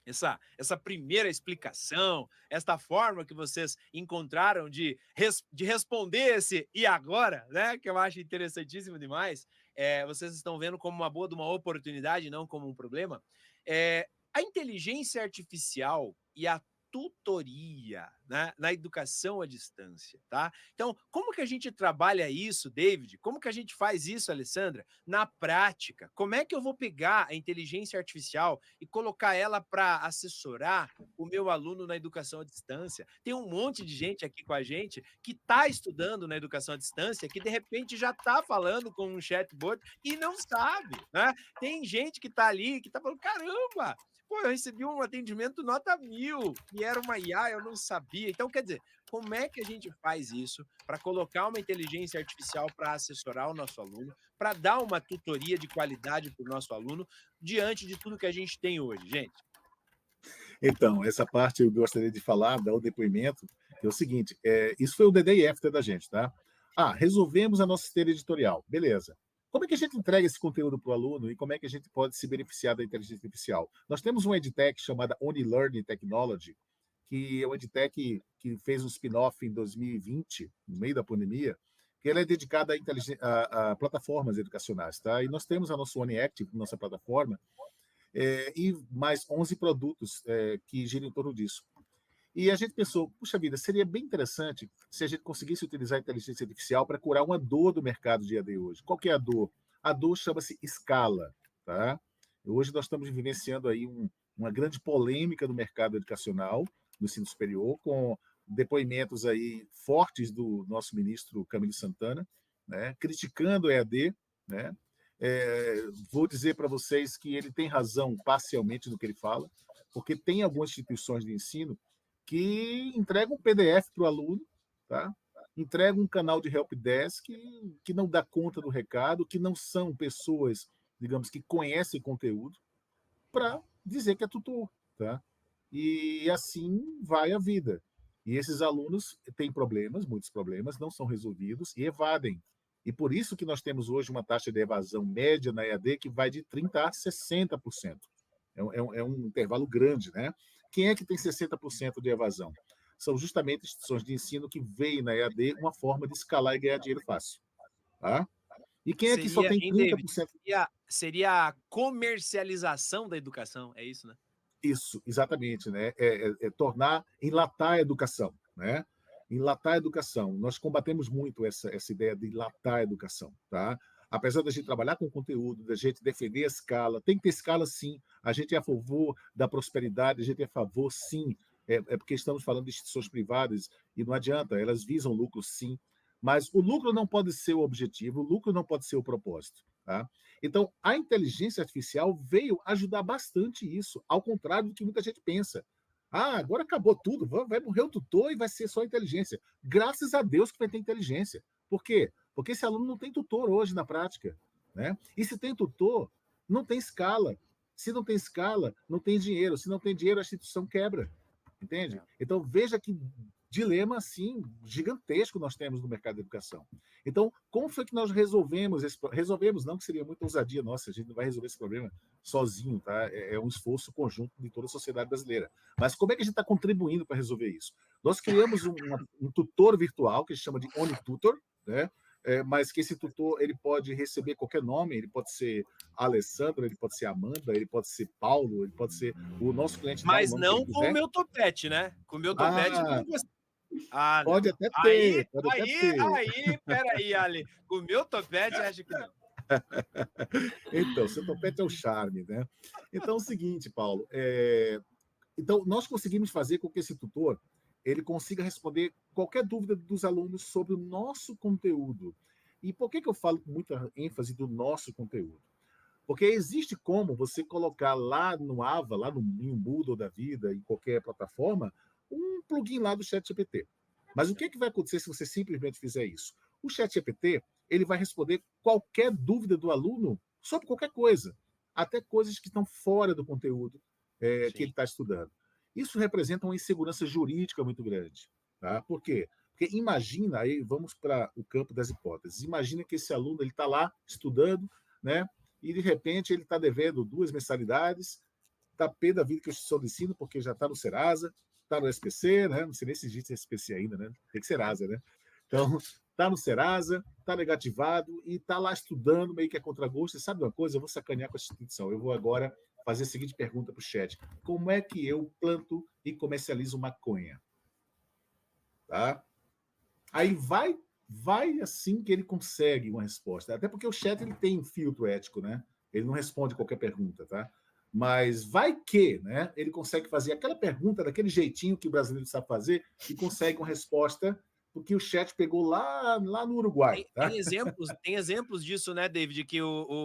essa primeira explicação, esta forma que vocês encontraram de responder esse e agora, né? Que eu acho interessantíssimo demais. Vocês estão vendo como uma boa de uma oportunidade, não como um problema. A inteligência artificial e a tutoria, né, na educação à distância, tá? Então, como que a gente trabalha isso, David? Como que a gente faz isso, Alessandra? Na prática, como é que eu vou pegar a inteligência artificial e colocar ela para assessorar o meu aluno na educação à distância? Tem um monte de gente aqui com a gente que está estudando na educação à distância, que de repente já está falando com um chatbot e não sabe, né? Tem gente que está ali, que está falando, caramba, pô, eu recebi um atendimento nota 1000 e era uma IA, eu não sabia. Então, quer dizer, como é que a gente faz isso para colocar uma inteligência artificial para assessorar o nosso aluno, para dar uma tutoria de qualidade para o nosso aluno, diante de tudo que a gente tem hoje, gente? Então, essa parte eu gostaria de falar, dar o depoimento, que é o seguinte, isso foi o the day after da gente, tá? Resolvemos a nossa esteira editorial, beleza. Como é que a gente entrega esse conteúdo para o aluno e como é que a gente pode se beneficiar da inteligência artificial? Nós temos uma edtech chamada OnlyLearning Technology, que é uma edtech que fez um spin-off em 2020, no meio da pandemia, que ela é dedicada a plataformas educacionais, tá? E nós temos a nossa OneActive, nossa plataforma, e mais 11 produtos que giram em torno disso. E a gente pensou, puxa vida, seria bem interessante se a gente conseguisse utilizar a inteligência artificial para curar uma dor do mercado de EAD hoje. Qual que é a dor? A dor chama-se escala. Tá? Hoje nós estamos vivenciando aí uma grande polêmica no mercado educacional, no ensino superior, com depoimentos aí fortes do nosso ministro Camilo Santana, né, criticando o EAD, né? Vou dizer para vocês que ele tem razão parcialmente no que ele fala, porque tem algumas instituições de ensino que entregam um PDF para o aluno, tá? Entregam um canal de helpdesk que não dá conta do recado, que não são pessoas, digamos, que conhecem conteúdo, para dizer que é tutor. Tá? E assim vai a vida. E esses alunos têm problemas, muitos problemas, não são resolvidos e evadem. E por isso que nós temos hoje uma taxa de evasão média na EAD que vai de 30% a 60%. É um intervalo grande, né? Quem é que tem 60% de evasão? São justamente instituições de ensino que veem na EAD uma forma de escalar e ganhar dinheiro fácil. Tá? E quem é que só Seria, tem hein, David? 30%? Seria a comercialização da educação, é isso, né? Isso, exatamente, né? Tornar, enlatar a educação, né? Enlatar a educação. Nós combatemos muito essa ideia de enlatar a educação, tá? Apesar da gente trabalhar com conteúdo, da gente defender a escala, tem que ter escala sim. A gente é a favor da prosperidade, a gente é a favor sim. Porque estamos falando de instituições privadas e não adianta, elas visam lucro sim. Mas o lucro não pode ser o objetivo, o lucro não pode ser o propósito, tá? Então, a inteligência artificial veio ajudar bastante isso, ao contrário do que muita gente pensa. Agora acabou tudo, vai morrer o tutor e vai ser só inteligência. Graças a Deus que vai ter inteligência. Por quê? Porque esse aluno não tem tutor hoje na prática. Né? E se tem tutor, não tem escala. Se não tem escala, não tem dinheiro. Se não tem dinheiro, a instituição quebra. Entende? Então, veja que dilema assim gigantesco nós temos no mercado da educação. Então, como foi que nós resolvemos esse resolvemos não que seria muita ousadia nossa, a gente não vai resolver esse problema sozinho, tá? É um esforço conjunto de toda a sociedade brasileira. Mas como é que a gente está contribuindo para resolver isso? Nós criamos um tutor virtual que a gente chama de OniTutor, né? Mas que esse tutor ele pode receber qualquer nome, ele pode ser Alessandro, ele pode ser Amanda, ele pode ser Paulo, ele pode ser o nosso cliente dá o Mas nome que ele não com o quiser. meu topete, né? Com o meu topete Ah, não gostei. pode Não. até Aí, ter, pode até aí, ter. aí, peraí, Ali. Com o meu topete, acho que não. Então, seu topete é o charme, né? Então, é o seguinte, Paulo, então nós conseguimos fazer com que esse tutor ele consiga responder qualquer dúvida dos alunos sobre o nosso conteúdo. E por que eu falo com muita ênfase do nosso conteúdo? Porque existe como você colocar lá no Ava, lá no Moodle da vida, em qualquer plataforma, um plugin lá do ChatGPT. Mas o que vai acontecer se você simplesmente fizer isso? O ChatGPT ele vai responder qualquer dúvida do aluno sobre qualquer coisa, até coisas que estão fora do conteúdo que ele está estudando. Isso representa uma insegurança jurídica muito grande. Tá? Por quê? Porque imagina, aí vamos para o campo das hipóteses, imagina que esse aluno está lá estudando, né? E de repente ele está devendo 2 mensalidades, está pé da vida que eu estou de ensino, porque já está no Serasa, está no SPC, né? Não sei nem se existe SPC ainda, né? Tem que ser Serasa, né? Então, está no Serasa, está negativado e está lá estudando meio que a contragosto. E sabe uma coisa? Eu vou sacanear com a instituição. Eu vou agora fazer a seguinte pergunta para o chat: como é que eu planto e comercializo maconha? Tá? Aí vai assim que ele consegue uma resposta. Até porque o chat ele tem um filtro ético, né? Ele não responde qualquer pergunta, tá? Mas vai que, né? Ele consegue fazer aquela pergunta daquele jeitinho que o brasileiro sabe fazer e consegue uma resposta porque o chat pegou lá no Uruguai, tá? Tem exemplos disso, né, David, que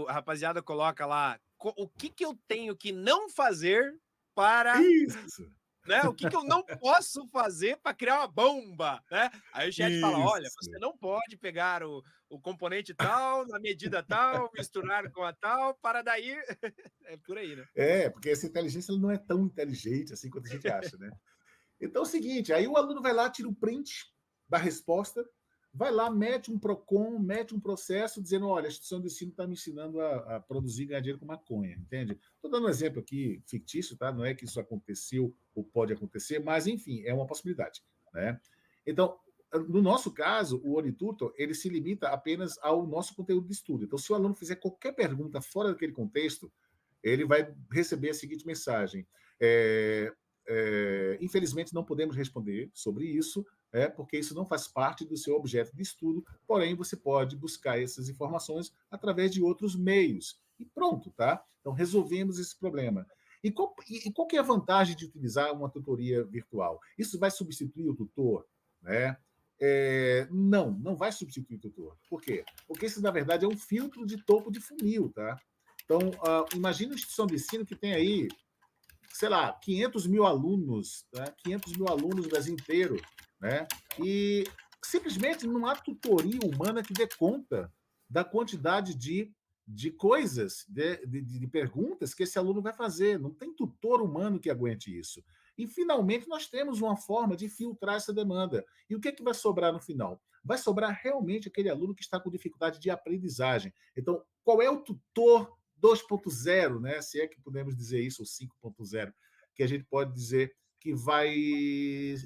a rapaziada coloca lá, o que que eu tenho que não fazer para, Isso, né, o que que eu não posso fazer para criar uma bomba, né? Aí o chat fala, olha, isso. você não pode pegar o componente tal, na medida tal, misturar com a tal, para daí... É por aí, né? Porque essa inteligência ela não é tão inteligente assim quanto a gente acha, né? Então é o seguinte, aí o aluno vai lá, tira um print da resposta, vai lá, mete um PROCON, mete um processo dizendo, olha, a instituição de ensino está me ensinando a produzir e ganhar dinheiro com maconha, entende? Estou dando um exemplo aqui fictício, tá? Não é que isso aconteceu ou pode acontecer, mas, enfim, é uma possibilidade, né? Então, no nosso caso, o OniTutor, ele se limita apenas ao nosso conteúdo de estudo. Então, se o aluno fizer qualquer pergunta fora daquele contexto, ele vai receber a seguinte mensagem: infelizmente não podemos responder sobre isso, porque isso não faz parte do seu objeto de estudo, porém você pode buscar essas informações através de outros meios. E pronto, tá? Então resolvemos esse problema. E qual que é a vantagem de utilizar uma tutoria virtual? Isso vai substituir o tutor? Né? Não vai substituir o tutor. Por quê? Porque isso, na verdade, é um filtro de topo de funil, tá? Então, imagina uma instituição de ensino que tem aí, sei lá, 500 mil alunos, né? 500 mil alunos no Brasil inteiro, né? E simplesmente não há tutoria humana que dê conta da quantidade de coisas, de perguntas que esse aluno vai fazer. Não tem tutor humano que aguente isso. E, finalmente, nós temos uma forma de filtrar essa demanda. E o que é que vai sobrar no final? Vai sobrar realmente aquele aluno que está com dificuldade de aprendizagem. Então, qual é o tutor 2.0, né? Se é que podemos dizer isso, ou 5.0, que a gente pode dizer que vai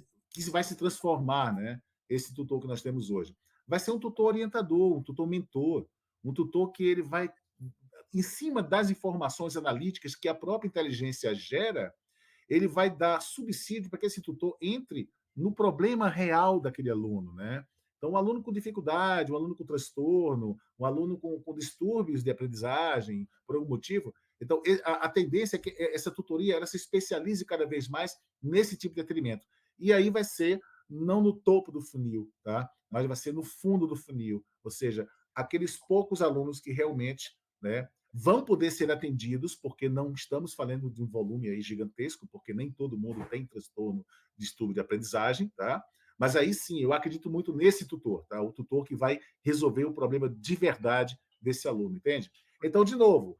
se transformar, né? Esse tutor que nós temos hoje. Vai ser um tutor orientador, um tutor mentor, um tutor que ele vai, em cima das informações analíticas que a própria inteligência gera, ele vai dar subsídio para que esse tutor entre no problema real daquele aluno, né? Então, um aluno com dificuldade, um aluno com transtorno, um aluno com distúrbios de aprendizagem, por algum motivo. Então, a tendência é que essa tutoria ela se especialize cada vez mais nesse tipo de atendimento. E aí vai ser não no topo do funil, tá? Mas vai ser no fundo do funil, ou seja, aqueles poucos alunos que realmente, né, vão poder ser atendidos, porque não estamos falando de um volume aí gigantesco, porque nem todo mundo tem transtorno de distúrbio de aprendizagem, tá? Mas aí sim, eu acredito muito nesse tutor, tá? O tutor que vai resolver o problema de verdade desse aluno, entende? Então, de novo,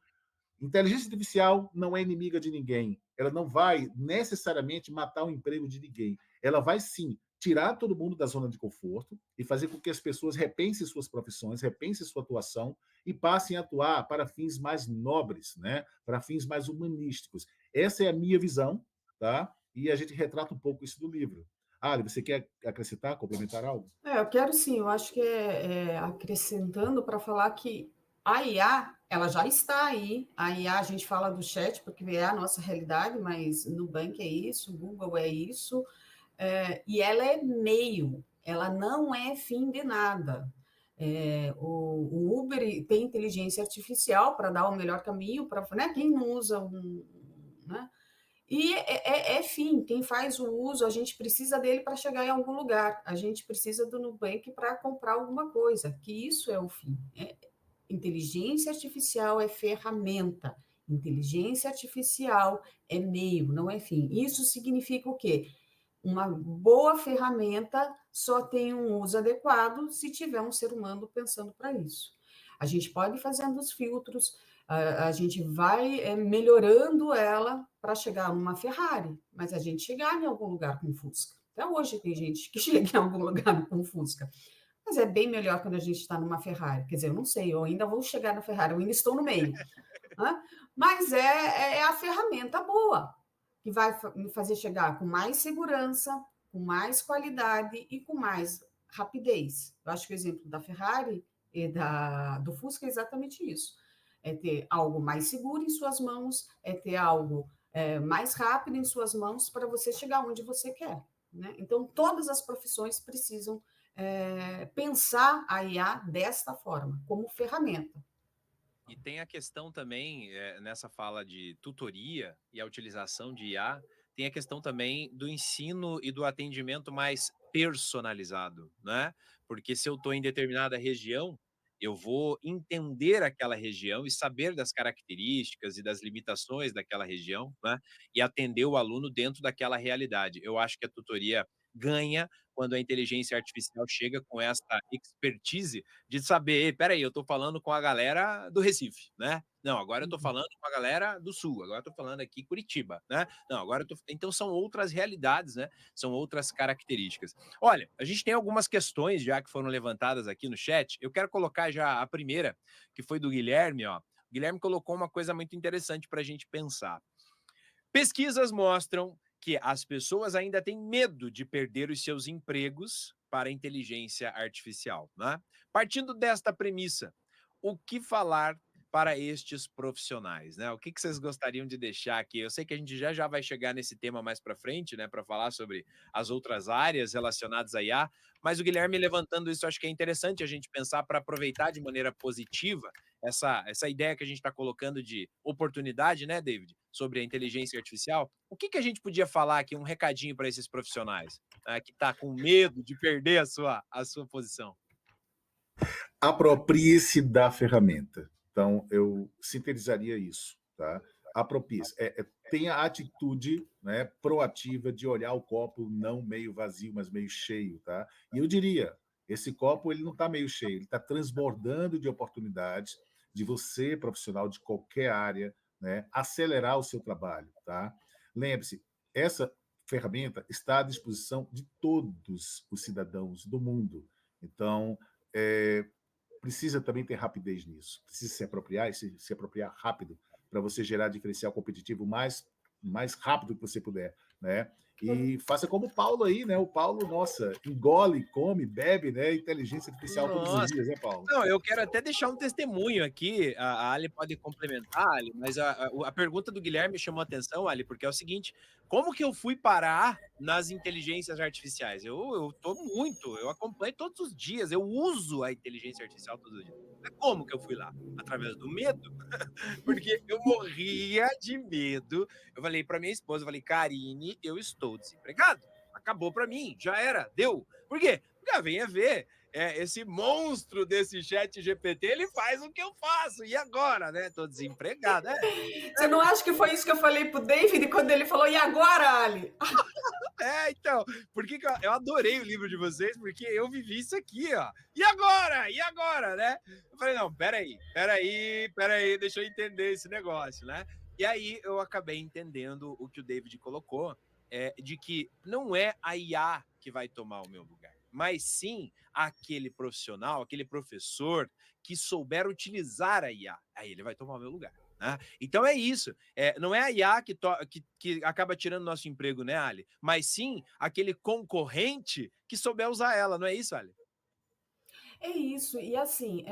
inteligência artificial não é inimiga de ninguém. Ela não vai necessariamente matar o emprego de ninguém. Ela vai sim tirar todo mundo da zona de conforto e fazer com que as pessoas repensem suas profissões, repensem sua atuação e passem a atuar para fins mais nobres, né? Para fins mais humanísticos. Essa é a minha visão, tá? E a gente retrata um pouco isso no livro. Ali, você quer acrescentar, complementar algo? Eu quero sim, eu acho que acrescentando para falar que a IA, ela já está aí, a IA, a gente fala do chat porque é a nossa realidade, mas no Nubank é isso, Google é isso, e ela é meio, ela não é fim de nada. O Uber tem inteligência artificial para dar o melhor caminho, para, né, quem não usa né? E fim, quem faz o uso, a gente precisa dele para chegar em algum lugar, a gente precisa do Nubank para comprar alguma coisa, que isso é o fim. Inteligência artificial é ferramenta, inteligência artificial é meio, não é fim. Isso significa o quê? Uma boa ferramenta só tem um uso adequado se tiver um ser humano pensando para isso. A gente pode ir fazendo os filtros, a gente vai melhorando ela para chegar numa Ferrari, mas a gente chegar em algum lugar com Fusca. Até hoje tem gente que chega em algum lugar com Fusca. Mas é bem melhor quando a gente está numa Ferrari. Quer dizer, eu não sei, eu ainda vou chegar na Ferrari, eu ainda estou no meio. Né? Mas é a ferramenta boa que vai me fazer chegar com mais segurança, com mais qualidade e com mais rapidez. Eu acho que o exemplo da Ferrari e do Fusca é exatamente isso. é ter algo mais seguro em suas mãos, é ter algo mais rápido em suas mãos para você chegar onde você quer. Né? Então, todas as profissões precisam pensar a IA desta forma, como ferramenta. E tem a questão também, nessa fala de tutoria e a utilização de IA, tem a questão também do ensino e do atendimento mais personalizado, né? Porque se eu estou em determinada região, eu vou entender aquela região e saber das características e das limitações daquela região, né? E atender o aluno dentro daquela realidade. Eu acho que a tutoria ganha quando a inteligência artificial chega com essa expertise de saber, peraí, eu estou falando com a galera do Recife, né? Não, agora eu estou falando com a galera do Sul, agora eu estou falando aqui Curitiba, né? Não, agora eu tô... Então são outras realidades, né? São outras características. Olha, a gente tem algumas questões já que foram levantadas aqui no chat. Eu quero colocar já a primeira, que foi do Guilherme, ó. O Guilherme colocou uma coisa muito interessante para a gente pensar. Pesquisas mostram que as pessoas ainda têm medo de perder os seus empregos para a inteligência artificial, né? Partindo desta premissa, o que falar para estes profissionais, né? O que vocês gostariam de deixar aqui? Eu sei que a gente já vai chegar nesse tema mais para frente, né, para falar sobre as outras áreas relacionadas a IA, mas o Guilherme levantando isso, acho que é interessante a gente pensar para aproveitar de maneira positiva essa ideia que a gente está colocando de oportunidade, né, David, sobre a inteligência artificial. O que a gente podia falar aqui, um recadinho para esses profissionais, né, que está com medo de perder a sua posição? Aproprie-se da ferramenta. Então, eu sintetizaria isso. Tá? Aproprie-se. Tenha a atitude, né, proativa de olhar o copo não meio vazio, mas meio cheio. Tá? E eu diria, esse copo ele não está meio cheio, ele está transbordando de oportunidades de você, profissional de qualquer área, né, acelerar o seu trabalho. Tá? Lembre-se, essa ferramenta está à disposição de todos os cidadãos do mundo. Então, precisa também ter rapidez nisso. Precisa se apropriar e se apropriar rápido para você gerar diferencial competitivo mais rápido que você puder, né? E faça como o Paulo aí, né? O Paulo, nossa, engole, come, bebe, né? Inteligência artificial todos os Nossa. dias, né, Paulo? Não, eu quero até deixar um testemunho aqui, a Ali pode complementar, Ali, mas a pergunta do Guilherme chamou a atenção, Ali, porque é o seguinte, como que eu fui parar nas inteligências artificiais? Eu acompanho todos os dias, eu uso a inteligência artificial todos os dias. Mas como que eu fui lá? Através do medo? Porque eu morria de medo. Eu falei para minha esposa, eu falei, Karine, eu estou desempregado. Acabou para mim, já era, deu. Por quê? Porque venha ver, esse monstro desse chat GPT, ele faz o que eu faço. E agora, né? Tô desempregado. Você não acha que foi isso que eu falei pro David quando ele falou, e agora, Ali? Então, por que eu adorei o livro de vocês? Porque eu vivi isso aqui, ó. E agora? E agora, né? Eu falei, não, peraí, deixa eu entender esse negócio, né? E aí eu acabei entendendo o que o David colocou, de que não é a IA que vai tomar o meu lugar, mas sim aquele profissional, aquele professor que souber utilizar a IA. Aí ele vai tomar o meu lugar. Né? Então é isso. Não é a IA que acaba tirando nosso emprego, né, Ali? Mas sim aquele concorrente que souber usar ela, não é isso, Ali? É isso. E assim,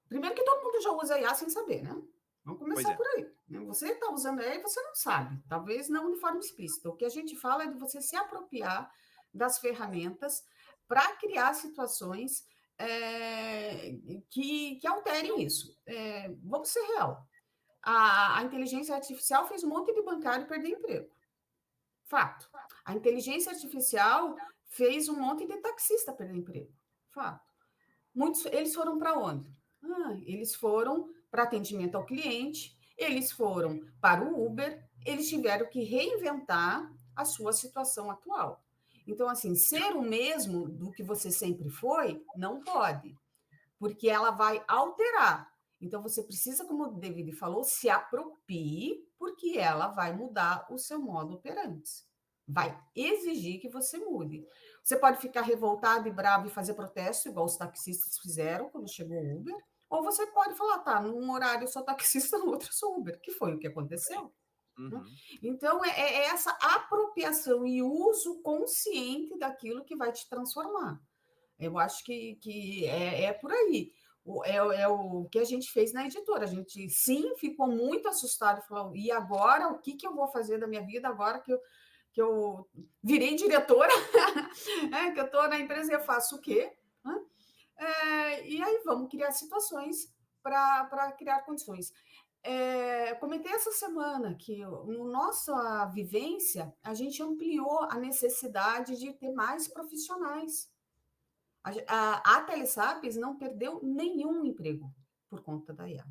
primeiro que todo mundo já usa IA sem saber, né? Vamos Pois começar é. por aí. Você está usando AI e você não sabe. Talvez não de forma explícita. O que a gente fala é de você se apropriar das ferramentas para criar situações que alterem isso. Vamos ser real. A inteligência artificial fez um monte de bancário perder emprego. Fato. A inteligência artificial fez um monte de taxista perder emprego. Fato. Muitos, eles foram para onde? Eles foram para atendimento ao cliente, eles foram para o Uber, eles tiveram que reinventar a sua situação atual. Então, assim, ser o mesmo do que você sempre foi, não pode, porque ela vai alterar. Então, você precisa, como o David falou, se aproprie, porque ela vai mudar o seu modo operante. Vai exigir que você mude. Você pode ficar revoltado e bravo e fazer protesto, igual os taxistas fizeram quando chegou o Uber, ou você pode falar, tá, num horário eu sou taxista, no outro eu sou Uber, que foi o que aconteceu. Uhum. Então, é essa apropriação e uso consciente daquilo que vai te transformar. Eu acho que é por aí. É o que a gente fez na editora. A gente, sim, ficou muito assustado, falou, e agora, o que eu vou fazer da minha vida agora que eu virei diretora, que eu estou na empresa e eu faço o quê? E aí vamos criar situações para criar condições. Comentei essa semana que, no nossa vivência, a gente ampliou a necessidade de ter mais profissionais. A Telesapiens não perdeu nenhum emprego por conta da IA.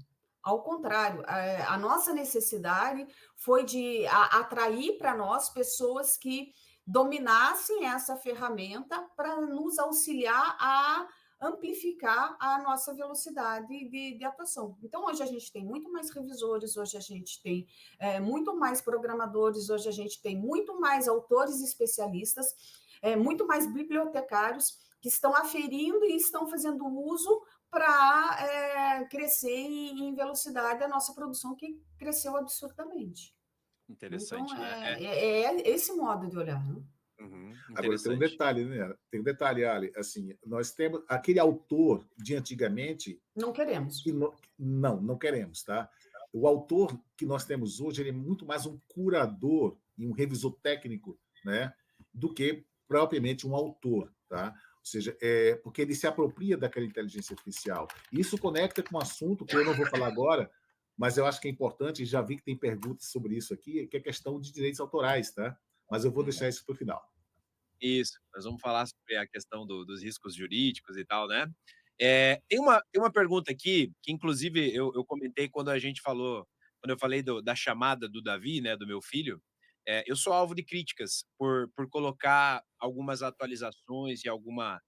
Ao contrário, a nossa necessidade foi de atrair para nós pessoas que dominassem essa ferramenta para nos auxiliar a amplificar a nossa velocidade de atuação. Então, hoje a gente tem muito mais revisores, hoje a gente tem muito mais programadores, hoje a gente tem muito mais autores especialistas, muito mais bibliotecários que estão aferindo e estão fazendo uso para crescer em velocidade a nossa produção, que cresceu absurdamente. Interessante, então, né? é esse modo de olhar. Né? Agora, tem um Interessante. detalhe, né? Tem um detalhe, Ali. Assim, nós temos aquele autor de antigamente. Não queremos. Que não queremos, tá? O autor que nós temos hoje, ele é muito mais um curador e um revisor técnico, né? Do que propriamente um autor, tá? Ou seja, porque ele se apropria daquela inteligência artificial. Isso conecta com um assunto que eu não vou falar agora, mas eu acho que é importante, e já vi que tem perguntas sobre isso aqui, que é a questão de direitos autorais, tá? Mas eu vou deixar isso para o final. Isso, nós vamos falar sobre a questão dos riscos jurídicos e tal, né? Tem uma pergunta aqui, que inclusive eu comentei quando eu falei da chamada do Davi, né, do meu filho. Eu sou alvo de críticas por colocar algumas atualizações e alguma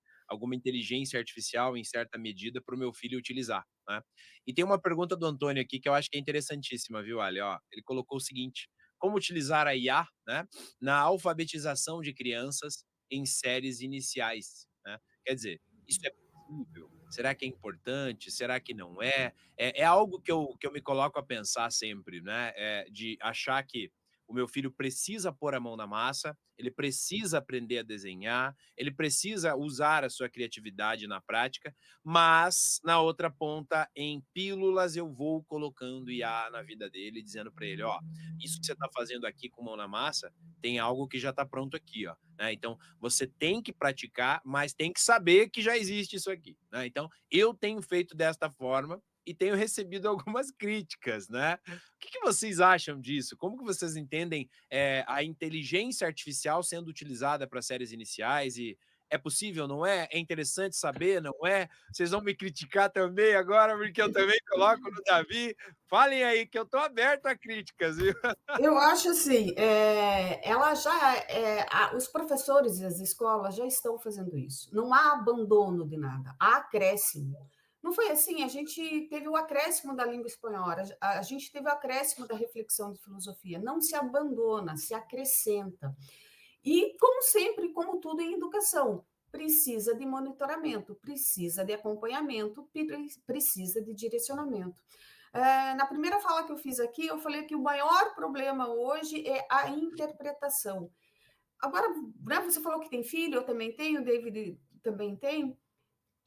inteligência artificial, em certa medida, para o meu filho utilizar, né? E tem uma pergunta do Antônio aqui que eu acho que é interessantíssima, viu, Ali? Ó, ele colocou o seguinte: como utilizar a IA, né, na alfabetização de crianças em séries iniciais, né? Quer dizer, isso é possível? Será que é importante? Será que não é? É algo que eu me coloco a pensar sempre, né? De achar que o meu filho precisa pôr a mão na massa, ele precisa aprender a desenhar, ele precisa usar a sua criatividade na prática, mas, na outra ponta, em pílulas, eu vou colocando IA na vida dele, dizendo para ele, ó, isso que você está fazendo aqui com mão na massa, tem algo que já está pronto aqui, ó. Né? Então, você tem que praticar, mas tem que saber que já existe isso aqui. Né? Então, eu tenho feito desta forma e tenho recebido algumas críticas, né? O que vocês acham disso? Como que vocês entendem a inteligência artificial sendo utilizada para séries iniciais? E é possível, não é? É interessante saber, não é? Vocês vão me criticar também agora, porque eu também coloco no Davi. Falem aí, que eu estou aberto a críticas, viu? Eu acho assim, os professores e as escolas já estão fazendo isso. Não há abandono de nada, há acréscimo. Não foi assim, a gente teve o acréscimo da língua espanhola, a gente teve o acréscimo da reflexão de filosofia. Não se abandona, se acrescenta. E, como sempre, como tudo em educação, precisa de monitoramento, precisa de acompanhamento, precisa de direcionamento. Na primeira fala que eu fiz aqui, eu falei que o maior problema hoje é a interpretação. Agora, né, você falou que tem filho, eu também tenho, o David também tem.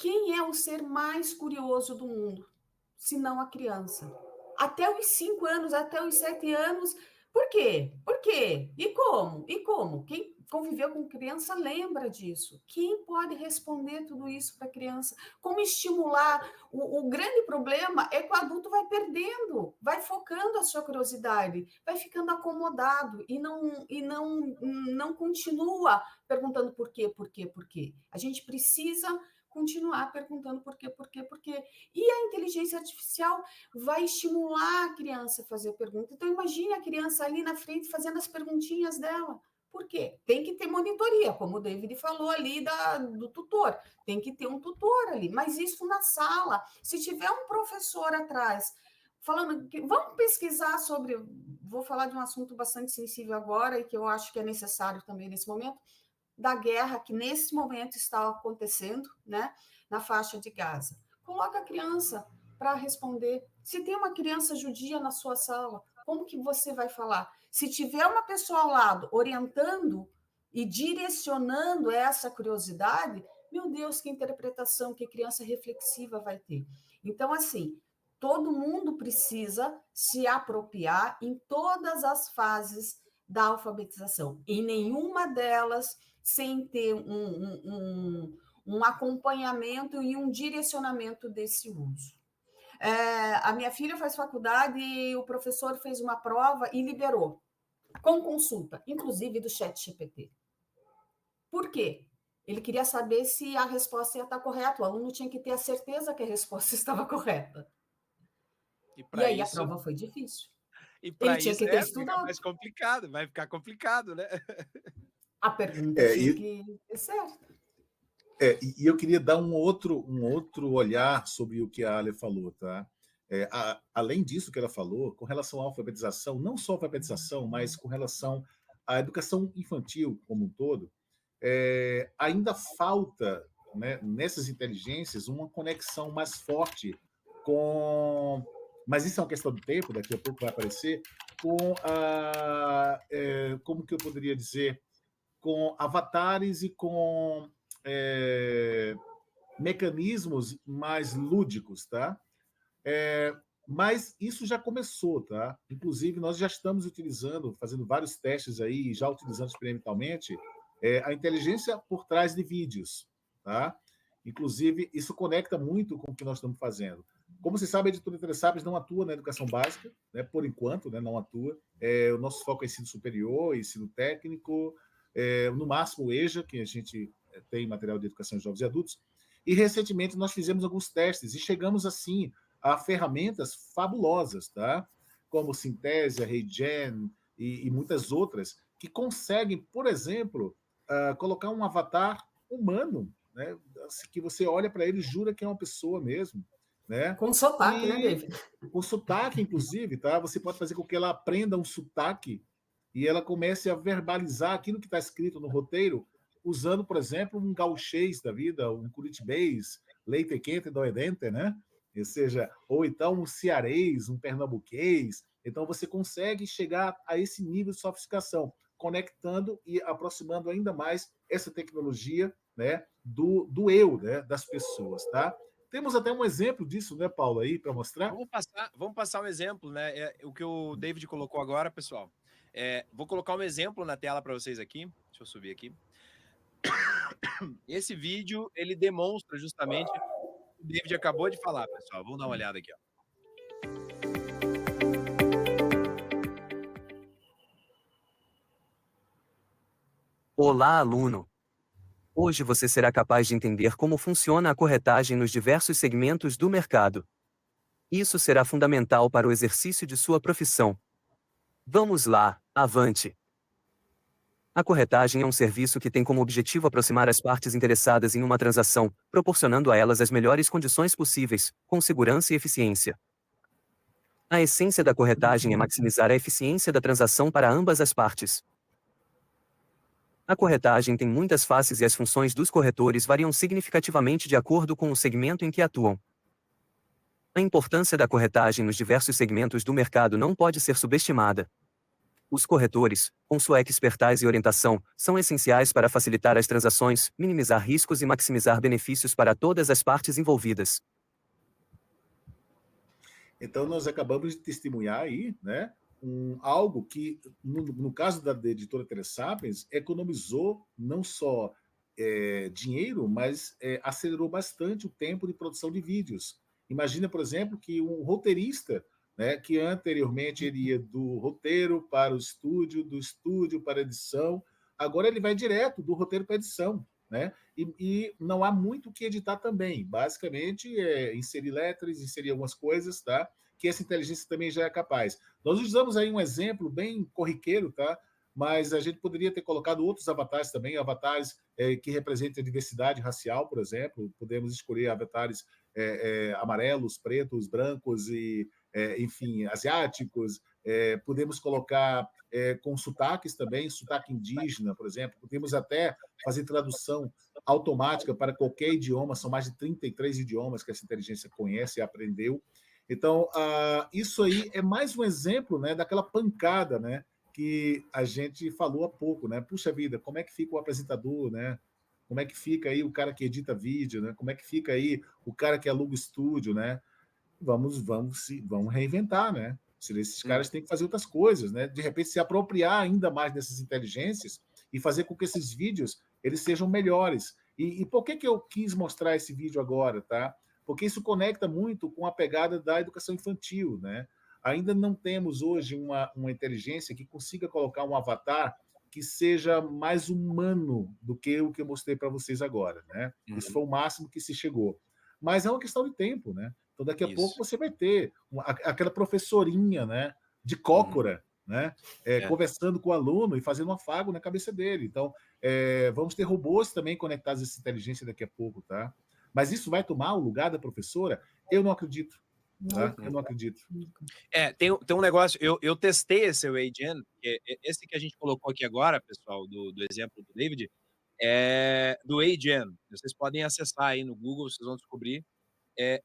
Quem é o ser mais curioso do mundo, se não a criança? Até os 5 anos, até os 7 anos. Por quê? Por quê? E como? E como? Quem conviveu com criança lembra disso. Quem pode responder tudo isso para a criança? Como estimular? O grande problema é que o adulto vai perdendo, vai focando a sua curiosidade, vai ficando acomodado e não continua perguntando por quê, por quê, por quê. A gente precisa continuar perguntando por quê. E a inteligência artificial vai estimular a criança a fazer pergunta. Então, imagine a criança ali na frente fazendo as perguntinhas dela. Por quê? Tem que ter monitoria, como o David falou ali do tutor. Tem que ter um tutor ali, mas isso na sala. Se tiver um professor atrás falando que vamos pesquisar sobre, vou falar de um assunto bastante sensível agora e que eu acho que é necessário também nesse momento, da guerra que nesse momento está acontecendo, né, na faixa de Gaza. Coloca a criança para responder. Se tem uma criança judia na sua sala, como que você vai falar? Se tiver uma pessoa ao lado orientando e direcionando essa curiosidade, Meu Deus, que interpretação, que criança reflexiva vai ter. Então, assim, todo mundo precisa se apropriar em todas as fases da alfabetização, em nenhuma delas sem ter um acompanhamento e um direcionamento desse uso. A minha filha faz faculdade e o professor fez uma prova e liberou, com consulta, inclusive do ChatGPT. Por quê? Ele queria saber se a resposta ia estar correta. O aluno tinha que ter a certeza que a resposta estava correta. E aí a prova foi difícil. E Ele para tinha isso que ter fica estudado. mais complicado, vai ficar complicado, né? A pergunta tinha que ter certo. E eu queria dar um outro olhar sobre o que a Ale falou, tá? Além disso que ela falou, com relação à alfabetização, não só a alfabetização, mas com relação à educação infantil como um todo, ainda falta, né, nessas inteligências uma conexão mais forte com... Mas isso é uma questão do tempo, daqui a pouco vai aparecer, com como que eu poderia dizer? Com avatares e com mecanismos mais lúdicos, tá? Mas isso já começou, tá? Inclusive, nós já estamos utilizando, fazendo vários testes aí, já utilizando experimentalmente, a inteligência por trás de vídeos, tá? Inclusive, isso conecta muito com o que nós estamos fazendo. Como você sabe, a Editora Interessables não atua na educação básica, né? Por enquanto, né? Não atua. O nosso foco é ensino superior, ensino técnico, no máximo o EJA, que a gente tem material de educação de jovens e adultos. E, recentemente, nós fizemos alguns testes e chegamos, assim, a ferramentas fabulosas, tá? Como Synthesia, HeyGen e muitas outras, que conseguem, por exemplo, colocar um avatar humano, né? Que você olha para ele e jura que é uma pessoa mesmo. Né? Com sotaque, né, David? Com sotaque, inclusive, tá? Você pode fazer com que ela aprenda um sotaque e ela comece a verbalizar aquilo que está escrito no roteiro, usando, por exemplo, um gauchês da vida, um curitibês, leite quente doedente, né? Ou seja, ou então um cearês, um pernambuquês. Então, você consegue chegar a esse nível de sofisticação, conectando e aproximando ainda mais essa tecnologia, né, do eu, né, das pessoas, tá? Temos até um exemplo disso, né, Paulo, aí, para mostrar? Vamos passar um exemplo, né? O que o David colocou agora, pessoal. Vou colocar um exemplo na tela para vocês aqui. Deixa eu subir aqui. Esse vídeo, ele demonstra justamente o que o David acabou de falar, pessoal. Vamos dar uma olhada aqui, ó. Olá, aluno! Hoje você será capaz de entender como funciona a corretagem nos diversos segmentos do mercado. Isso será fundamental para o exercício de sua profissão. Vamos lá, avante! A corretagem é um serviço que tem como objetivo aproximar as partes interessadas em uma transação, proporcionando a elas as melhores condições possíveis, com segurança e eficiência. A essência da corretagem é maximizar a eficiência da transação para ambas as partes. A corretagem tem muitas faces e as funções dos corretores variam significativamente de acordo com o segmento em que atuam. A importância da corretagem nos diversos segmentos do mercado não pode ser subestimada. Os corretores, com sua expertise e orientação, são essenciais para facilitar as transações, minimizar riscos e maximizar benefícios para todas as partes envolvidas. Então, nós acabamos de testemunhar aí, né, algo que, no caso da Editora Interessables, economizou não só dinheiro, mas acelerou bastante o tempo de produção de vídeos. Imagina, por exemplo, que um roteirista, né, que anteriormente ele ia do roteiro para o estúdio, do estúdio para a edição, agora ele vai direto do roteiro para a edição. Né? E não há muito o que editar também. Basicamente, inserir letras, inserir algumas coisas, tá? Que essa inteligência também já é capaz. Nós usamos aí um exemplo bem corriqueiro, tá? Mas a gente poderia ter colocado outros avatares também, avatares que representem a diversidade racial, por exemplo. Podemos escolher avatares amarelos, pretos, brancos e, enfim, asiáticos. Podemos colocar com sotaques também, sotaque indígena, por exemplo. Podemos até fazer tradução automática para qualquer idioma. São mais de 33 idiomas que essa inteligência conhece e aprendeu. Então, isso aí é mais um exemplo, né, daquela pancada, né, que a gente falou há pouco, né? Puxa vida, como é que fica o apresentador, né? como é que fica aí o cara que edita vídeo, né? Como é que fica aí o cara que aluga o estúdio, né? Vamos reinventar, né? Esses caras têm que fazer outras coisas, né? De repente, se apropriar ainda mais dessas inteligências e fazer com que esses vídeos eles sejam melhores. E por que eu quis mostrar esse vídeo agora, tá? Porque isso conecta muito com a pegada da educação infantil, né? Ainda não temos hoje uma inteligência que consiga colocar um avatar que seja mais humano do que o que eu mostrei para vocês agora, né? Isso foi o máximo que se chegou. Mas é uma questão de tempo, né? Então, daqui a pouco você vai ter aquela professorinha, né, de cócora, né, conversando com o aluno e fazendo um afago na cabeça dele. Então, vamos ter robôs também conectados a essa inteligência daqui a pouco, tá? Mas isso vai tomar o lugar da professora? Eu não acredito. Tá? Eu não acredito. Tem um negócio, eu testei esse Wei-Jen, esse que a gente colocou aqui agora, pessoal, do exemplo do David, é do Wei-Jen. Vocês podem acessar aí no Google, vocês vão descobrir.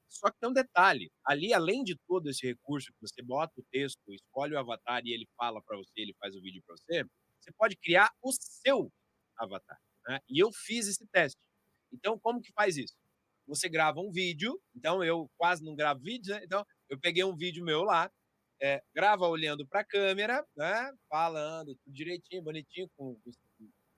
Só que tem um detalhe, ali, além de todo esse recurso, que você bota o texto, escolhe o avatar e ele fala para você, ele faz o vídeo para você, você pode criar o seu avatar, né? E eu fiz esse teste. Então, como que faz isso? Você grava um vídeo, então eu quase não gravo vídeo, né? Então, eu peguei um vídeo meu lá, grava olhando para a câmera, né? Falando tudo direitinho, bonitinho, com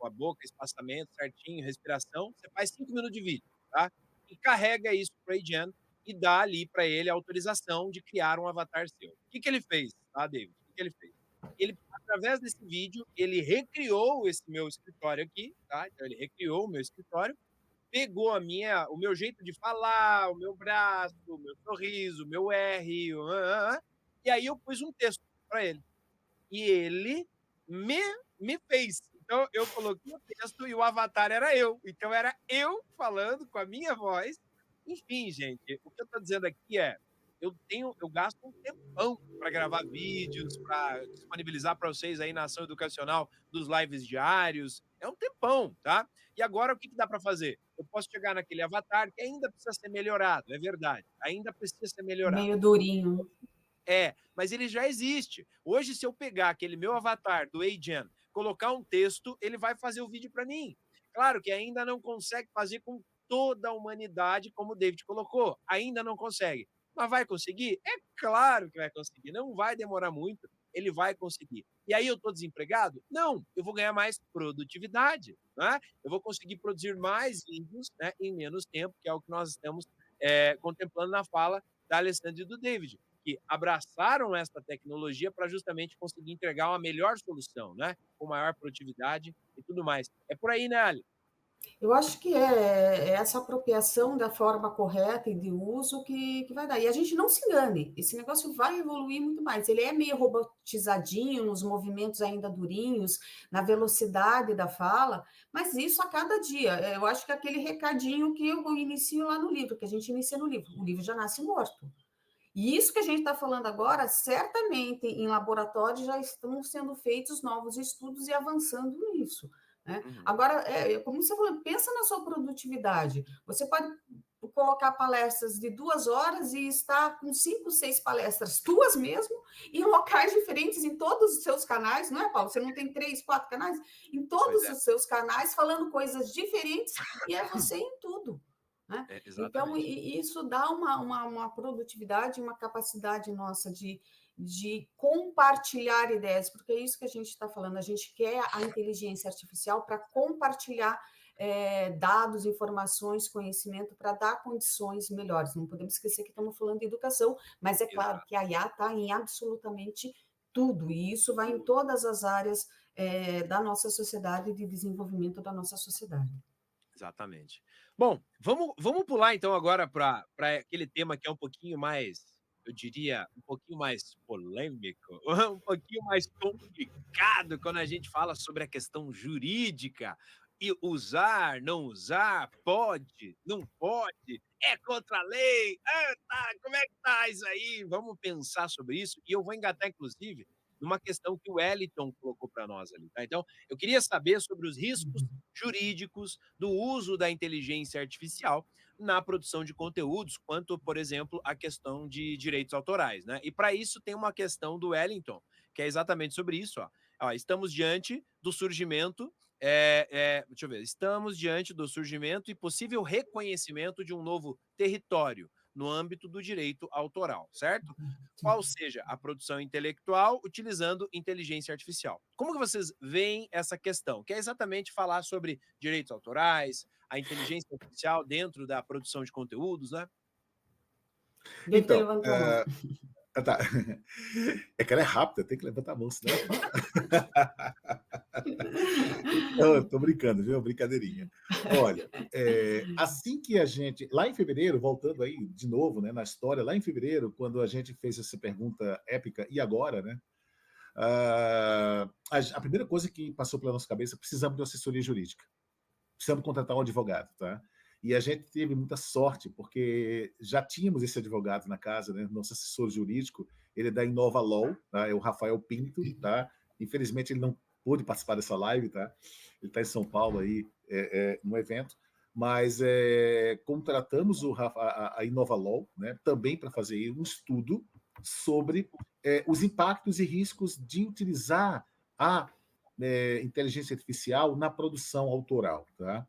a boca, espaçamento certinho, respiração. Você faz 5 minutos de vídeo, tá? E carrega isso para o Wei-Jen e dá ali para ele a autorização de criar um avatar seu. O que ele fez, tá, David? O que ele fez? Ele, através desse vídeo, ele recriou esse meu escritório aqui, tá? Então, ele recriou o meu escritório, pegou o meu jeito de falar, o meu braço, o meu sorriso, o meu R, e aí eu pus um texto para ele. E ele me fez. Então, eu coloquei o texto e o avatar era eu. Então, era eu falando com a minha voz. Enfim, gente, o que eu estou dizendo aqui eu gasto um tempão para gravar vídeos, para disponibilizar para vocês aí na ação educacional dos lives diários. É um tempão, tá? E agora, o que dá para fazer? Eu posso chegar naquele avatar que ainda precisa ser melhorado, é verdade. Ainda precisa ser melhorado. Meio durinho. Mas ele já existe. Hoje, se eu pegar aquele meu avatar do Wei-Jen, colocar um texto, ele vai fazer o vídeo para mim. Claro que ainda não consegue fazer com toda a humanidade, como o David colocou. Ainda não consegue. Mas vai conseguir? É claro que vai conseguir. Não vai demorar muito. Ele vai conseguir. E aí eu estou desempregado? Não. Eu vou ganhar mais produtividade. Né? Eu vou conseguir produzir mais vídeos, né, em menos tempo, que é o que nós estamos contemplando na fala da Alessandra e do David, que abraçaram essa tecnologia para justamente conseguir entregar uma melhor solução, né? Com maior produtividade e tudo mais. É por aí, né, Ali? Eu acho que é essa apropriação da forma correta e de uso que vai dar. E a gente não se engane, esse negócio vai evoluir muito mais. Ele é meio robotizadinho, nos movimentos ainda durinhos, na velocidade da fala, mas isso a cada dia. Eu acho que é aquele recadinho que eu inicio lá no livro, que a gente inicia no livro. O livro já nasce morto. E isso que a gente está falando agora, certamente em laboratórios já estão sendo feitos novos estudos e avançando nisso. Né? Agora, como você falou, pensa na sua produtividade. Você pode colocar palestras de 2 horas e estar com 5, 6 palestras tuas mesmo, em locais diferentes, em todos os seus canais, não é, Paulo? Você não tem 3, 4 canais? Em todos os seus canais, falando coisas diferentes, e é você em tudo. Né? Então, isso dá uma produtividade, uma capacidade nossa de compartilhar ideias, porque é isso que a gente está falando, a gente quer a inteligência artificial para compartilhar dados, informações, conhecimento, para dar condições melhores. Não podemos esquecer que estamos falando de educação, mas é claro que a IA está em absolutamente tudo, e isso vai em todas as áreas da nossa sociedade, de desenvolvimento da nossa sociedade. Exatamente. Bom, vamos pular então agora para aquele tema que é um pouquinho mais, eu diria, um pouquinho mais polêmico, um pouquinho mais complicado quando a gente fala sobre a questão jurídica e usar, não usar, pode, não pode, é contra a lei, como é que tá isso aí? Vamos pensar sobre isso e eu vou engatar, inclusive, numa questão que o Wellington colocou para nós ali, tá? Então, eu queria saber sobre os riscos jurídicos do uso da inteligência artificial na produção de conteúdos, quanto, por exemplo, a questão de direitos autorais, né? E para isso tem uma questão do Wellington, que é exatamente sobre isso, ó. Estamos diante do surgimento deixa eu ver, estamos diante do surgimento e possível reconhecimento de um novo território no âmbito do direito autoral, certo? Qual seja a produção intelectual utilizando inteligência artificial. Como que vocês veem essa questão? Que é exatamente falar sobre direitos autorais, a inteligência artificial dentro da produção de conteúdos, né? Quem que Então, levantou a mão? tá. É que ela é rápida, tem que levantar a mão, senão. Eu tô brincando, viu? Brincadeirinha. Olha, assim que a gente. Lá em fevereiro, voltando aí de novo, né, na história, lá em fevereiro, quando a gente fez essa pergunta épica, e agora, né? A primeira coisa que passou pela nossa cabeça, precisamos de uma assessoria jurídica. Precisamos contratar um advogado, tá? E a gente teve muita sorte, porque já tínhamos esse advogado na casa, né? Nosso assessor jurídico, ele é da Inova Law, tá? É o Rafael Pinto, tá? Infelizmente ele não pôde participar dessa live, tá? Ele está em São Paulo aí, no evento, mas contratamos a Inova Law, né? Também para fazer um estudo sobre os impactos e riscos de utilizar a inteligência artificial na produção autoral, tá?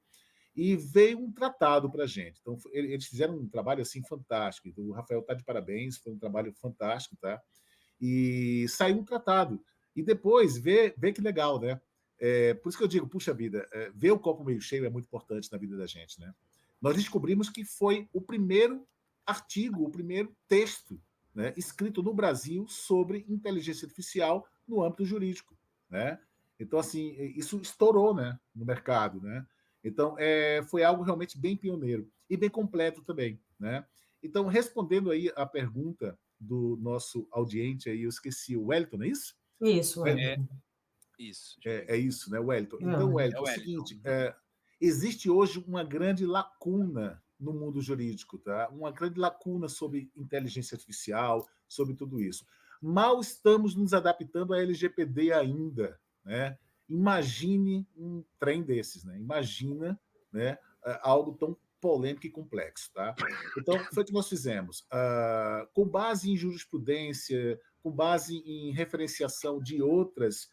E veio um tratado para a gente. Então, eles fizeram um trabalho assim fantástico. Então, o Rafael está de parabéns, foi um trabalho fantástico, tá? E saiu um tratado. E depois, vê que legal, né? Por isso que eu digo, puxa vida, ver o copo meio cheio é muito importante na vida da gente, né? Nós descobrimos que foi o primeiro artigo, o primeiro texto, né, escrito no Brasil sobre inteligência artificial no âmbito jurídico, né? Então, assim, isso estourou, né, no mercado, né? Então, foi algo realmente bem pioneiro e bem completo também, né? Então, respondendo aí a pergunta do nosso audiente aí, eu esqueci, o Wellington, não é isso? Isso, É, Wellington. isso. É isso, né, Wellington? Então, Wellington. É Wellington, o é o Wellington. seguinte, existe hoje uma grande lacuna no mundo jurídico, tá? Uma grande lacuna sobre inteligência artificial, sobre tudo isso. Mal estamos nos adaptando à LGPD ainda, né? Imagine um trem desses, né? Imagina, né, algo tão polêmico e complexo, tá? Então, foi o que nós fizemos. Com base em jurisprudência, com base em referenciação de outras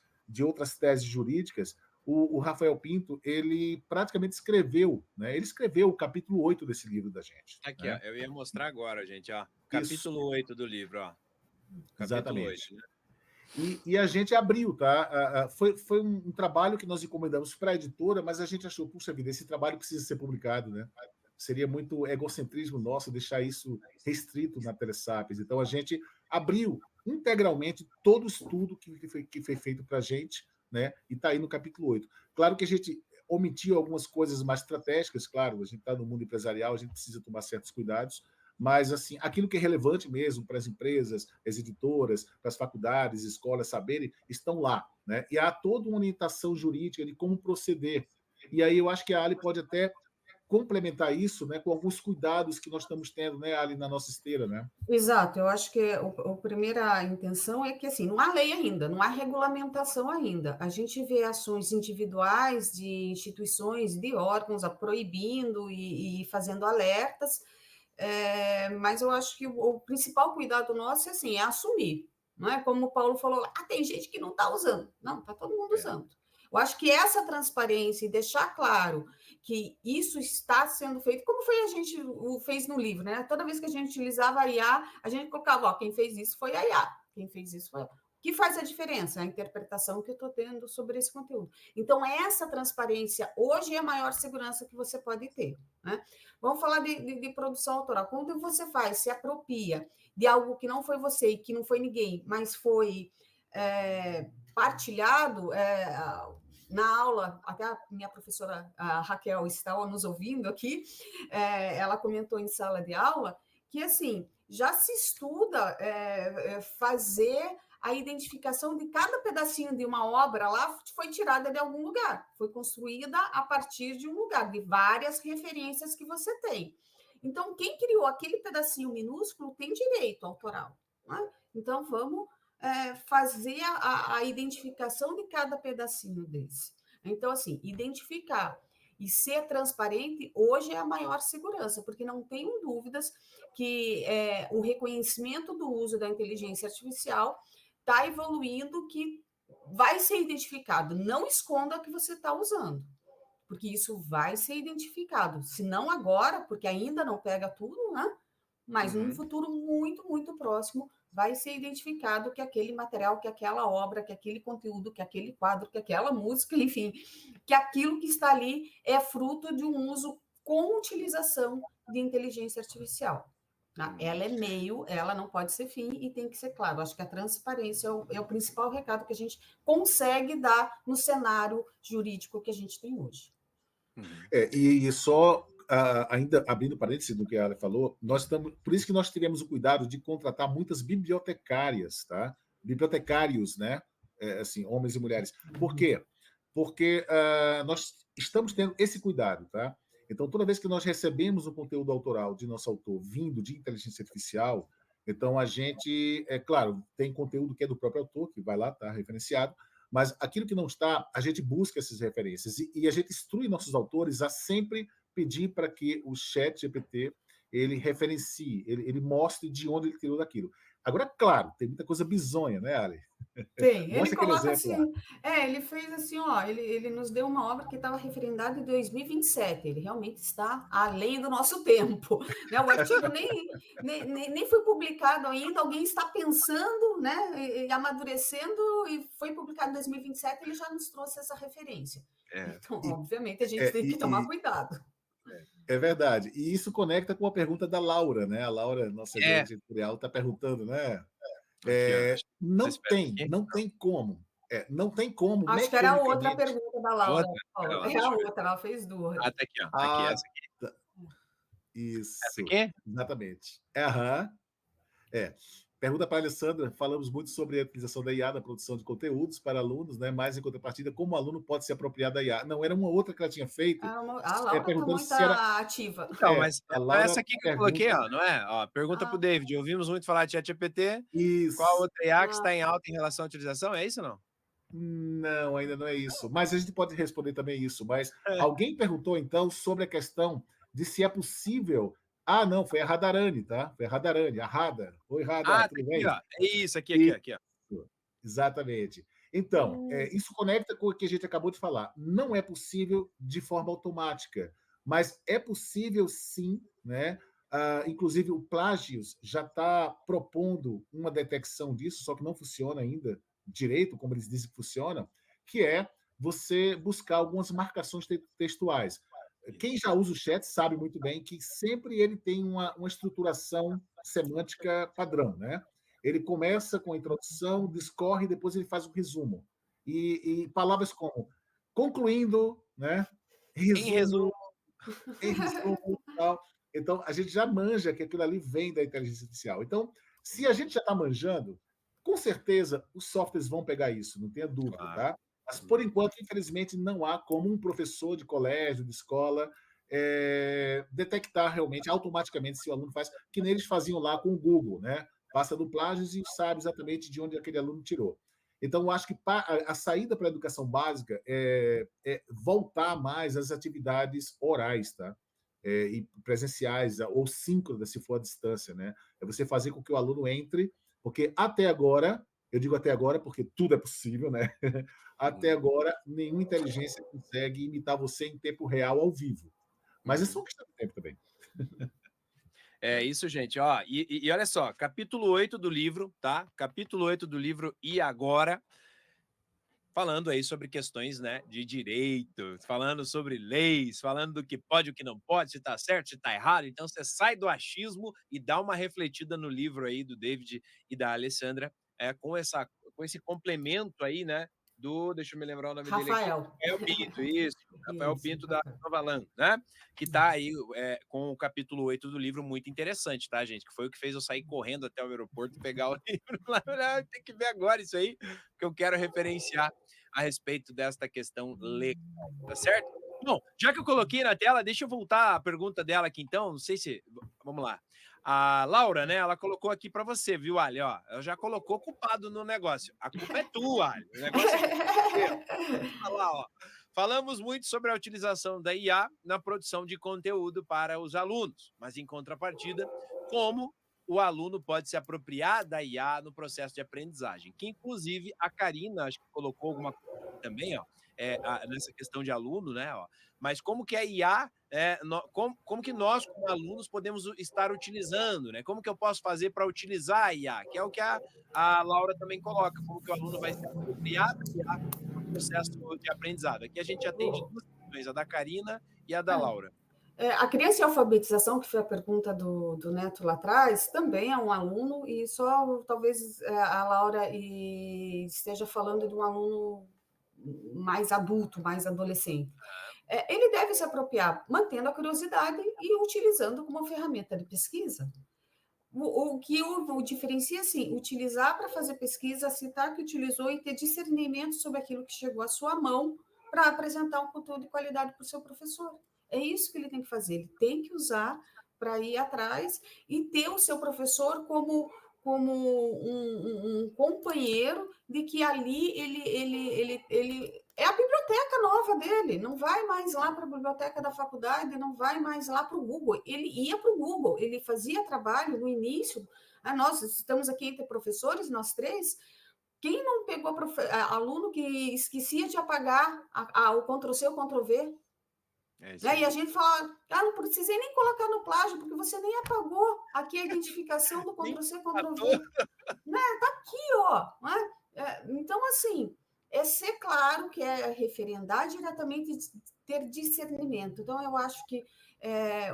teses jurídicas, o Rafael Pinto, ele praticamente escreveu, né? Ele escreveu o capítulo 8 desse livro da gente. Aqui, ó, Né? eu ia mostrar agora, gente, ó. Isso, Capítulo 8 do livro, ó. Capítulo 8, exatamente. né? E a gente abriu, tá? Foi um trabalho que nós encomendamos para a editora, mas a gente achou, puxa vida, esse trabalho precisa ser publicado, né? Seria muito egocentrismo nosso deixar isso restrito na Telesapiens. Então, a gente abriu integralmente todo o estudo que foi feito para a gente, né? E está aí no capítulo 8. Claro que a gente omitiu algumas coisas mais estratégicas, claro, a gente está no mundo empresarial, a gente precisa tomar certos cuidados, mas assim, aquilo que é relevante mesmo para as empresas, as editoras, para as faculdades, escolas saberem, estão lá, né? E há toda uma orientação jurídica de como proceder. E aí eu acho que a Ali pode até complementar isso, né, com alguns cuidados que nós estamos tendo, né, Ali, na nossa esteira, né? Exato, eu acho que a primeira intenção é que, assim, não há lei ainda, não há regulamentação ainda. A gente vê ações individuais de instituições, de órgãos, proibindo e fazendo alertas, mas eu acho que o principal cuidado nosso é, assim, é assumir, não é? Como o Paulo falou, tem gente que não está usando. Não, está todo mundo usando. Eu acho que essa transparência e deixar claro que isso está sendo feito, como foi a gente fez no livro, né? Toda vez que a gente utilizava a IA, a gente colocava, ó, quem fez isso foi a IA, quem fez isso foi a... O que faz a diferença? A interpretação que eu estou tendo sobre esse conteúdo. Então, essa transparência hoje é a maior segurança que você pode ter, né? Vamos falar de produção autoral. Quando você se apropria de algo que não foi você e que não foi ninguém, mas foi partilhado, na aula, até a minha professora a Raquel estava nos ouvindo aqui, ela comentou em sala de aula que, assim, já se estuda fazer a identificação de cada pedacinho de uma obra lá foi tirada de algum lugar, foi construída a partir de um lugar, de várias referências que você tem. Então, quem criou aquele pedacinho minúsculo tem direito autoral, né? Então, vamos fazer a identificação de cada pedacinho desse. Então, assim, identificar e ser transparente hoje é a maior segurança, porque não tenho dúvidas que o reconhecimento do uso da inteligência artificial está evoluindo, que vai ser identificado. Não esconda que você está usando, porque isso vai ser identificado. Se não agora, porque ainda não pega tudo, né? Mas num futuro muito, muito próximo, vai ser identificado que aquele material, que aquela obra, que aquele conteúdo, que aquele quadro, que aquela música, enfim, que aquilo que está ali é fruto de um uso com utilização de inteligência artificial. Ela é meio, ela não pode ser fim e tem que ser claro. Acho que a transparência é o principal recado que a gente consegue dar no cenário jurídico que a gente tem hoje. E só ainda abrindo parênteses do que a Ale falou, nós estamos, por isso que nós tivemos o cuidado de contratar muitas bibliotecárias, tá? Bibliotecários, né? Assim, homens e mulheres. Por quê? Porque nós estamos tendo esse cuidado, tá? Então, toda vez que nós recebemos um conteúdo autoral de nosso autor vindo de inteligência artificial, então a gente, é claro, tem conteúdo que é do próprio autor, que vai lá, tá referenciado, mas aquilo que não está, a gente busca essas referências e a gente instrui nossos autores a sempre pedir para que o chat GPT ele referencie, ele mostre de onde ele tirou daquilo. Agora, claro, tem muita coisa bizonha, né, Ali? Tem, ele Mostra aquele coloca exemplo lá. assim, ele fez assim, ó, ele nos deu uma obra que estava referendada em 2027, ele realmente está além do nosso tempo, né? O artigo nem foi publicado ainda, alguém está pensando, né, e amadurecendo, e foi publicado em 2027, ele já nos trouxe essa referência. Então, obviamente, a gente tem que tomar cuidado. É verdade. E isso conecta com a pergunta da Laura, né? A Laura, nossa gerente editorial, está perguntando, né? Aqui, ó. Não tem como. Não tem como Acho que era a outra mecanicamente. pergunta da Laura. Outra? É a outra, ela fez duas. Ah, tá aqui, ó. Tá aqui, essa aqui. Isso. Essa aqui? Exatamente. Aham. Pergunta para a Alessandra, falamos muito sobre a utilização da IA na produção de conteúdos para alunos, né? Mas, em contrapartida, como o aluno pode se apropriar da IA? Não, era uma outra que ela tinha feito. A Laura está perguntando muito se era... ativa. Não, mas a Laura essa aqui que eu coloquei, ó, não é? Ó, pergunta pro David. Ouvimos muito falar de ChatGPT. Isso. Qual outra IA que está em alta em relação à utilização? É isso ou não? Não, ainda não é isso. Mas a gente pode responder também isso. Mas alguém perguntou, então, sobre a questão de se é possível... Ah, não, foi a Radarani, tá? Foi a Radarani, a Rada. Oi, Rada, tudo bem? Ó. É isso, aqui, ó. Exatamente. Então, isso conecta com o que a gente acabou de falar. Não é possível de forma automática, mas é possível sim, né? Inclusive, o Plagios já está propondo uma detecção disso, só que não funciona ainda direito, como eles dizem que funciona, que é você buscar algumas marcações textuais. Quem já usa o chat sabe muito bem que sempre ele tem uma estruturação semântica padrão, né? Ele começa com a introdução, discorre, depois ele faz um resumo. E palavras como concluindo, né? Resumo, em resumo, tal. Então, a gente já manja que aquilo ali vem da inteligência artificial. Então, se a gente já está manjando, com certeza os softwares vão pegar isso, não tenha dúvida, tá? Mas, por enquanto, infelizmente, não há como um professor de colégio, de escola, detectar realmente, automaticamente, se o aluno faz, que nem eles faziam lá com o Google, né? Passa do Plagios e sabe exatamente de onde aquele aluno tirou. Então, eu acho que a saída para a educação básica é voltar mais às atividades orais, tá? E presenciais, ou síncronas, se for à distância, né? É você fazer com que o aluno entre, porque até agora, eu digo até agora porque tudo é possível, né? Até agora, nenhuma inteligência consegue imitar você em tempo real, ao vivo. Mas é só uma questão de tempo também. É isso, gente. Ó, e olha só, capítulo 8 do livro, tá? Capítulo 8 do livro E Agora, falando aí sobre questões, né, de direito, falando sobre leis, falando do que pode e o que não pode, se tá certo, se tá errado. Então, você sai do achismo e dá uma refletida no livro aí do David e da Alessandra, com esse complemento aí, né, deixa eu me lembrar o nome dele aqui. Rafael Pinto, isso. Rafael Pinto da Nova Land, né? Que tá aí com o capítulo 8 do livro, muito interessante, tá, gente? Que foi o que fez eu sair correndo até o aeroporto e pegar o livro lá. Tem que ver agora isso aí, que eu quero referenciar a respeito desta questão legal, tá certo? Bom, já que eu coloquei na tela, deixa eu voltar à pergunta dela aqui, então, não sei se... Vamos lá. A Laura, né, ela colocou aqui para você, viu, Ali? Ó, ela já colocou culpado no negócio. A culpa é tua, Ali. O negócio é olha lá, ó. Falamos muito sobre a utilização da IA na produção de conteúdo para os alunos, mas, em contrapartida, como o aluno pode se apropriar da IA no processo de aprendizagem, que inclusive a Karina, acho que colocou alguma coisa também, ó, nessa questão de aluno, né, ó, mas como que a IA, como que nós, como alunos, podemos estar utilizando, né? Como que eu posso fazer para utilizar a IA? Que é o que a Laura também coloca, como que o aluno vai se apropriar da IA no processo de aprendizado. Aqui a gente já tem duas questões, a da Karina e a da Laura. A criança em alfabetização, que foi a pergunta do Neto lá atrás, também é um aluno, e só talvez a Laura esteja falando de um aluno mais adulto, mais adolescente. Ele deve se apropriar, mantendo a curiosidade e utilizando como ferramenta de pesquisa. O que o diferencia, assim, utilizar para fazer pesquisa, citar que utilizou e ter discernimento sobre aquilo que chegou à sua mão para apresentar um conteúdo de qualidade para o seu professor. É isso que ele tem que fazer, ele tem que usar para ir atrás e ter o seu professor como um companheiro de que ali ele é a biblioteca nova dele, não vai mais lá para a biblioteca da faculdade, não vai mais lá para o Google. Ele ia para o Google, ele fazia trabalho no início. Nós estamos aqui entre professores, nós três. Quem não pegou aluno que esquecia de apagar o Ctrl+C, o Ctrl+V? E a gente fala, não precisei nem colocar no plágio, porque você nem apagou aqui a identificação do Ctrl+C, Ctrl+V. Tá aqui, ó. Então, assim, ser claro que é referendar diretamente, ter discernimento. Então, eu acho que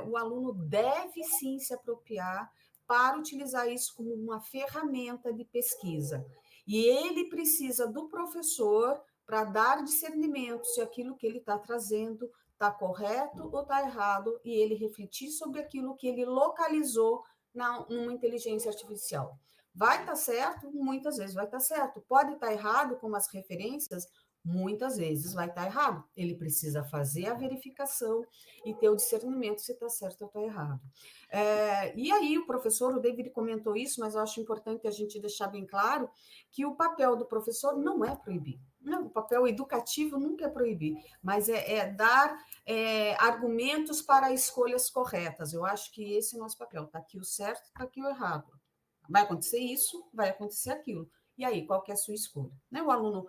o aluno deve sim se apropriar para utilizar isso como uma ferramenta de pesquisa. E ele precisa do professor para dar discernimento se aquilo que ele está trazendo está correto ou está errado, e ele refletir sobre aquilo que ele localizou numa inteligência artificial. Vai estar certo? Muitas vezes vai estar certo. Pode estar errado, como as referências? Muitas vezes vai estar errado. Ele precisa fazer a verificação e ter o discernimento se está certo ou está errado. E aí o professor, o David comentou isso, mas eu acho importante a gente deixar bem claro que o papel do professor não é proibir. Não, o papel educativo nunca é proibir, mas é dar argumentos para escolhas corretas. Eu acho que esse é o nosso papel. Está aqui o certo, está aqui o errado. Vai acontecer isso, vai acontecer aquilo. E aí, qual que é a sua escolha? Né? O aluno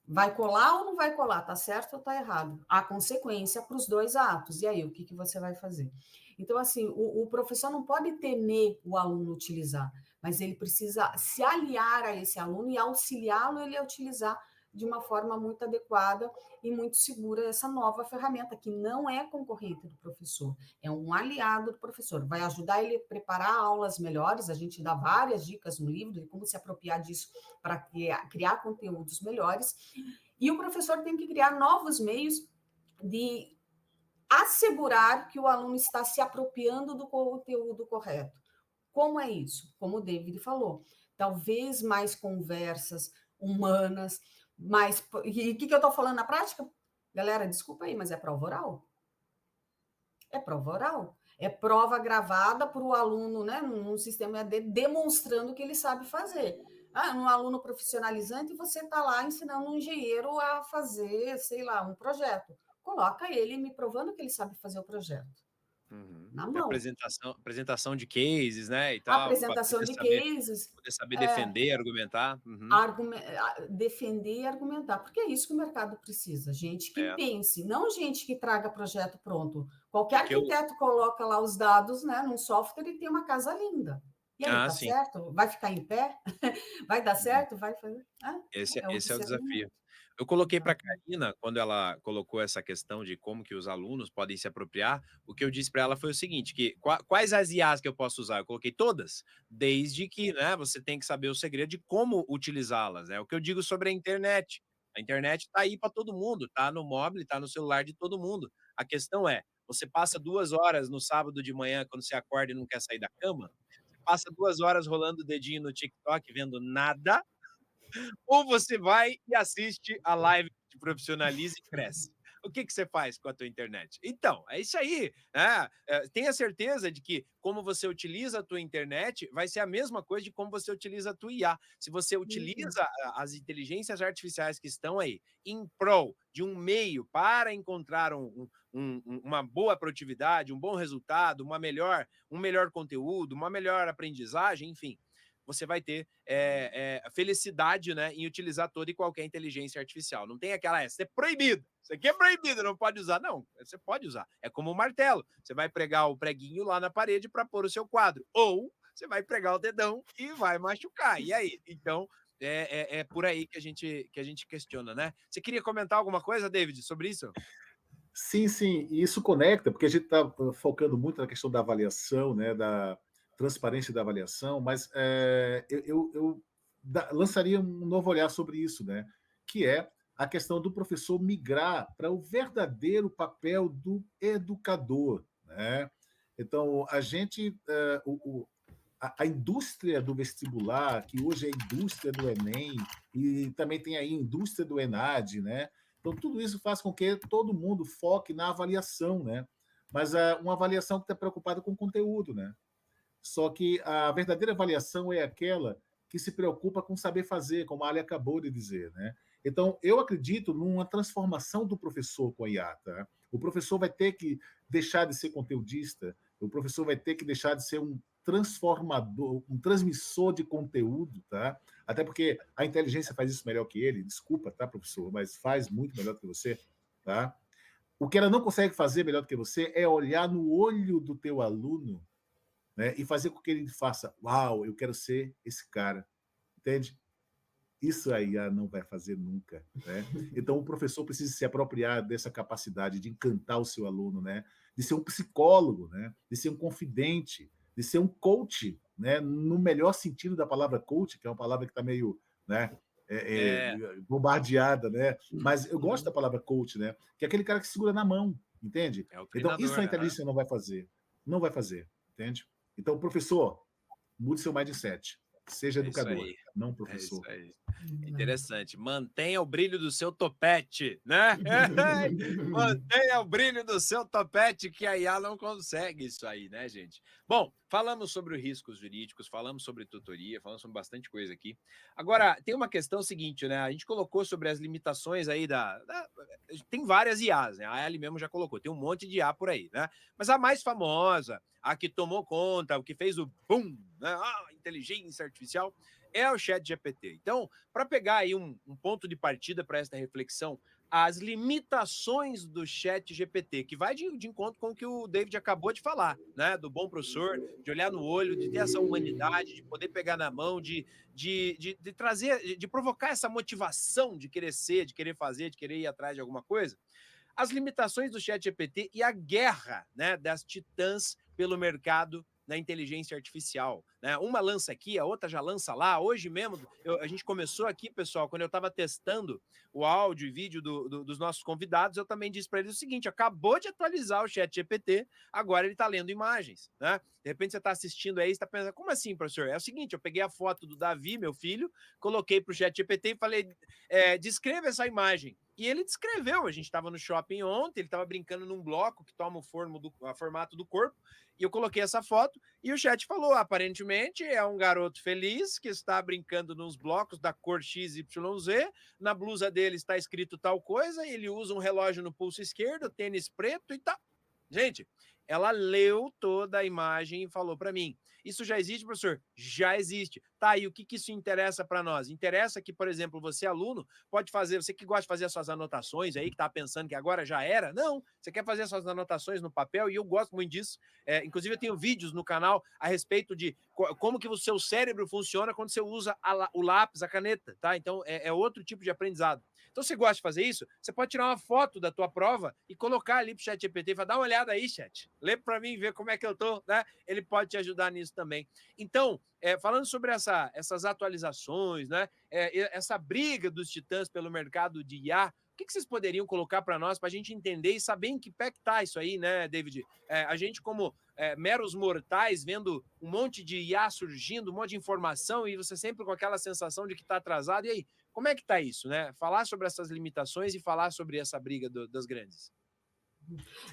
vai colar ou não vai colar? Está certo ou está errado? Há consequência para os dois atos. E aí, o que você vai fazer? Então, assim, o professor não pode temer o aluno utilizar, mas ele precisa se aliar a esse aluno e auxiliá-lo ele a utilizar de uma forma muito adequada e muito segura essa nova ferramenta, que não é concorrente do professor, é um aliado do professor, vai ajudar ele a preparar aulas melhores, a gente dá várias dicas no livro de como se apropriar disso para criar conteúdos melhores, e o professor tem que criar novos meios de assegurar que o aluno está se apropriando do conteúdo correto. Como é isso? Como o David falou, talvez mais conversas humanas, mais... E o que eu estou falando na prática? Galera, desculpa aí, mas é prova oral. É prova oral. É prova gravada para o aluno, né, num sistema EAD, demonstrando o que ele sabe fazer. Um aluno profissionalizante, você está lá ensinando um engenheiro a fazer, sei lá, um projeto. Coloca ele me provando que ele sabe fazer o projeto. Na mão. Apresentação de cases, né? E tal, apresentação de cases. Poder saber defender, argumentar. Defender e argumentar, porque é isso que o mercado precisa, gente que pense, não gente que traga projeto pronto. Qualquer arquiteto coloca lá os dados, né, num software e tem uma casa linda. E aí, tá certo? Vai ficar em pé? Vai dar certo? Vai fazer? Esse é o desafio. Eu coloquei para a Karina, quando ela colocou essa questão de como que os alunos podem se apropriar, o que eu disse para ela foi o seguinte, que quais as IAs que eu posso usar? Eu coloquei todas, desde que, né, você tem que saber o segredo de como utilizá-las. É o que eu digo sobre a internet. A internet está aí para todo mundo, está no móvel, está no celular de todo mundo. A questão é, você passa 2 horas no sábado de manhã, quando você acorda e não quer sair da cama, você passa 2 horas rolando o dedinho no TikTok, vendo nada, ou você vai e assiste a live que te profissionaliza e cresce. o que você faz com a tua internet? Então, é isso aí, né? Tenha certeza de que como você utiliza a tua internet vai ser a mesma coisa de como você utiliza a tua IA. Se você utiliza as inteligências artificiais que estão aí em prol de um meio para encontrar uma boa produtividade, um bom resultado, um melhor conteúdo, uma melhor aprendizagem, enfim, você vai ter felicidade, né, em utilizar toda e qualquer inteligência artificial. Não tem aquela, isso é proibido, isso aqui é proibido, não pode usar. Não, você pode usar. É como um martelo. Você vai pregar o preguinho lá na parede para pôr o seu quadro. Ou você vai pregar o dedão e vai machucar. E aí? Então, é por aí que a gente questiona, né? Você queria comentar alguma coisa, David, sobre isso? Sim, sim, e isso conecta, porque a gente está focando muito na questão da avaliação, né, da transparência da avaliação, mas eu lançaria um novo olhar sobre isso, né, que é a questão do professor migrar para o verdadeiro papel do educador, né? Então, a gente, a indústria do vestibular, que hoje é a indústria do Enem, e também tem aí a indústria do ENAD, né? Então, tudo isso faz com que todo mundo foque na avaliação, né? Mas uma avaliação que está preocupada com o conteúdo, né? Só que a verdadeira avaliação é aquela que se preocupa com saber fazer, como a Ali acabou de dizer, né? Então, eu acredito numa transformação do professor com a IA, tá? O professor vai ter que deixar de ser conteudista, o professor vai ter que deixar de ser um transformador, um transmissor de conteúdo, tá? Até porque a inteligência faz isso melhor que ele, desculpa, tá, professor, mas faz muito melhor do que você, tá? O que ela não consegue fazer melhor do que você é olhar no olho do teu aluno, né, e fazer com que ele faça, uau, eu quero ser esse cara, entende? Isso aí não vai fazer nunca, né? Então o professor precisa se apropriar dessa capacidade de encantar o seu aluno, né? De ser um psicólogo, né? De ser um confidente, de ser um coach, né? No melhor sentido da palavra coach, que é uma palavra que está meio, né, bombardeada, né? Mas eu gosto da palavra coach, né? Que é aquele cara que segura na mão, entende? É o Então treinador, isso a inteligência não vai fazer, não vai fazer, entende? Então professor, mude seu mindset, seja É isso educador, aí. não É isso professor. aí. Interessante. Mantenha o brilho do seu topete, né? Mantenha o brilho do seu topete, que a IA não consegue isso aí, né, gente? Bom, falamos sobre os riscos jurídicos, falamos sobre tutoria, falamos sobre bastante coisa aqui. Agora, tem uma questão seguinte, né? A gente colocou sobre as limitações aí tem várias IAs, né? A Ali mesmo já colocou, tem um monte de IA por aí, né? Mas a mais famosa, a que tomou conta, o que fez o boom, né? Inteligência artificial, é o ChatGPT. Então, para pegar aí um ponto de partida para esta reflexão, as limitações do ChatGPT, que vai de encontro com o que o David acabou de falar, né? Do bom professor, de olhar no olho, de ter essa humanidade, de poder pegar na mão, de trazer, de provocar essa motivação de querer ser, de querer fazer, de querer ir atrás de alguma coisa. As limitações do ChatGPT e a guerra, né, das titãs pelo mercado na inteligência artificial, né? Uma lança aqui, a outra já lança lá. Hoje mesmo, a gente começou aqui, pessoal, quando eu estava testando o áudio e vídeo dos nossos convidados, eu também disse para eles o seguinte: acabou de atualizar o ChatGPT, agora ele está lendo imagens, né? De repente você está assistindo aí, está pensando, como assim, professor? É o seguinte, eu peguei a foto do Davi, meu filho, coloquei para o ChatGPT e falei, descreva essa imagem. E ele descreveu, a gente estava no shopping ontem, ele estava brincando num bloco que toma o formato do corpo, e eu coloquei essa foto, e o chat falou, aparentemente é um garoto feliz que está brincando nos blocos da cor XYZ, na blusa dele está escrito tal coisa, ele usa um relógio no pulso esquerdo, tênis preto e tal. Gente, ela leu toda a imagem e falou para mim, isso já existe, professor? Já existe. Tá, e o que isso interessa para nós? Interessa que, por exemplo, você, aluno, pode fazer, você que gosta de fazer as suas anotações aí, que está pensando que agora já era, não, você quer fazer as suas anotações no papel, e eu gosto muito disso. Inclusive, eu tenho vídeos no canal a respeito de como que o seu cérebro funciona quando você usa o lápis, a caneta, tá? Então, é outro tipo de aprendizado. Então, você gosta de fazer isso? Você pode tirar uma foto da tua prova e colocar ali pro ChatGPT e falar, dá uma olhada aí, chat, lê para mim, ver como é que eu tô, né? Ele pode te ajudar nisso também. Então, falando sobre essas atualizações, né? Essa briga dos titãs pelo mercado de IA, o que vocês poderiam colocar para nós, para a gente entender e saber em que pé que tá isso aí, né, David? A gente, como meros mortais, vendo um monte de IA surgindo, um monte de informação, e você sempre com aquela sensação de que está atrasado. E aí, Como é que está isso, né? Falar sobre essas limitações e falar sobre essa briga das grandes.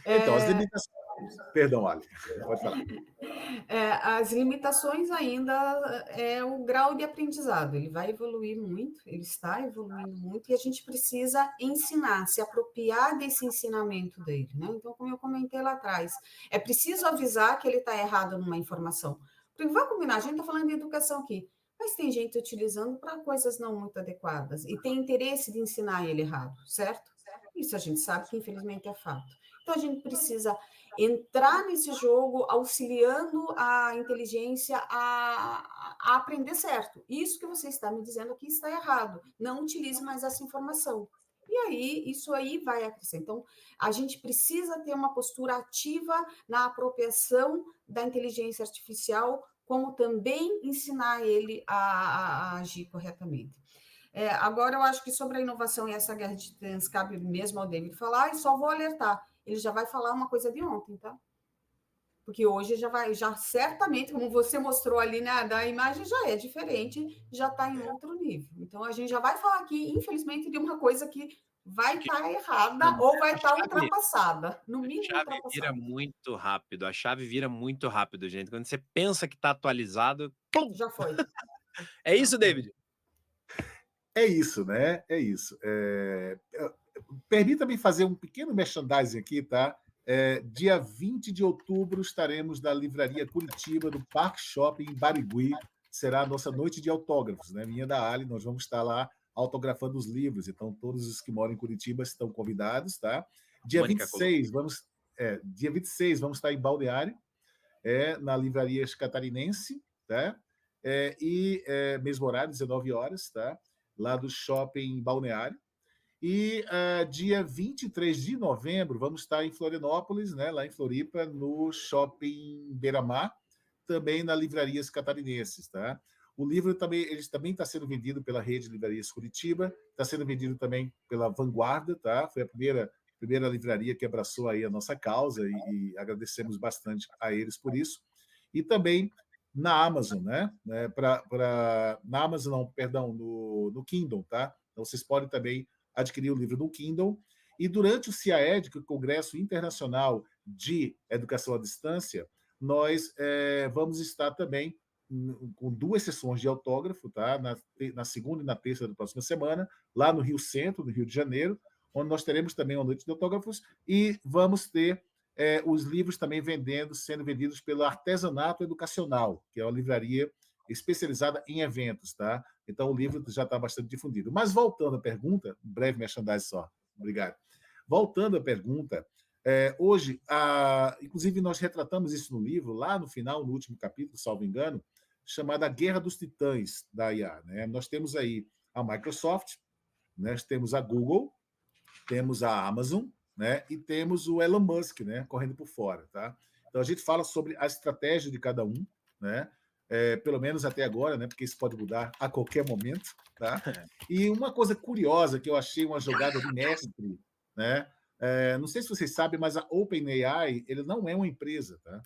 Então, as limitações... Perdão, Ali, pode falar. As limitações ainda é o grau de aprendizado, ele vai evoluir muito, ele está evoluindo muito, e a gente precisa ensinar, se apropriar desse ensinamento dele, né? Então, como eu comentei lá atrás, é preciso avisar que ele está errado numa informação. Porque vai combinar, a gente está falando de educação aqui, mas tem gente utilizando para coisas não muito adequadas, e tem interesse de ensinar ele errado, certo? Isso a gente sabe que, infelizmente, é fato. Então, a gente precisa entrar nesse jogo, auxiliando a inteligência a aprender certo. Isso que você está me dizendo aqui está errado. Não utilize mais essa informação. E aí, isso aí vai acrescentar. Então, a gente precisa ter uma postura ativa na apropriação da inteligência artificial, como também ensinar ele a agir corretamente. Agora, eu acho que sobre a inovação e essa guerra de titãs, cabe mesmo ao David falar, e só vou alertar, ele já vai falar uma coisa de ontem, tá? Porque hoje já certamente, como você mostrou ali, né, da imagem já é diferente, já está em outro nível. Então, a gente já vai falar aqui, infelizmente, de uma coisa que vai estar errada ou vai estar ultrapassada, no mínimo ultrapassada. A chave vira muito rápido, a chave vira muito rápido, gente. Quando você pensa que está atualizado, pum! Já foi. É isso, David? É isso, né? É isso. Permita-me fazer um pequeno merchandising aqui, tá? Dia 20 de outubro estaremos na Livraria Curitiba, do Parque Shopping em Barigui. Será a nossa noite de autógrafos, né? Minha da Ali, nós vamos estar lá autografando os livros. Então, todos os que moram em Curitiba estão convidados, tá? Dia 26, dia 26 vamos estar em Balneário, na Livraria Catarinense, tá? Mesmo horário, 19 horas, tá? Lá do Shopping Balneário. E dia 23 de novembro vamos estar em Florianópolis, né, lá em Floripa, no Shopping Beira-Mar, também na Livrarias Catarinenses. Tá? O livro também está sendo vendido pela Rede Livrarias Curitiba, está sendo vendido também pela Vanguarda, tá? Foi a primeira livraria que abraçou aí a nossa causa e agradecemos bastante a eles por isso. E também na Amazon, né? Na Amazon, não, perdão, no Kindle, tá? Então vocês podem também adquirir o livro no Kindle. E durante o CIAED, que é o Congresso Internacional de Educação à Distância, nós vamos estar também com 2 sessões de autógrafo, tá? Na segunda e na terça da próxima semana, lá no Rio Centro, no Rio de Janeiro, onde nós teremos também uma noite de autógrafos e vamos ter os livros também sendo vendidos pelo Artesanato Educacional, que é uma livraria especializada em eventos, tá? Então, o livro já está bastante difundido. Mas, voltando à pergunta, um breve merchandising só, obrigado. Voltando à pergunta, hoje, inclusive, nós retratamos isso no livro, lá no final, no último capítulo, salvo engano, chamada A Guerra dos Titãs da IA. Né? Nós temos aí a Microsoft, nós temos a Google, temos a Amazon, né? E temos o Elon Musk, né? Correndo por fora. Tá? Então, a gente fala sobre a estratégia de cada um, né? Pelo menos até agora, né? Porque isso pode mudar a qualquer momento. Tá? E uma coisa curiosa que eu achei uma jogada de mestre, né? Não sei se vocês sabem, mas a OpenAI ele não é uma empresa. Tá?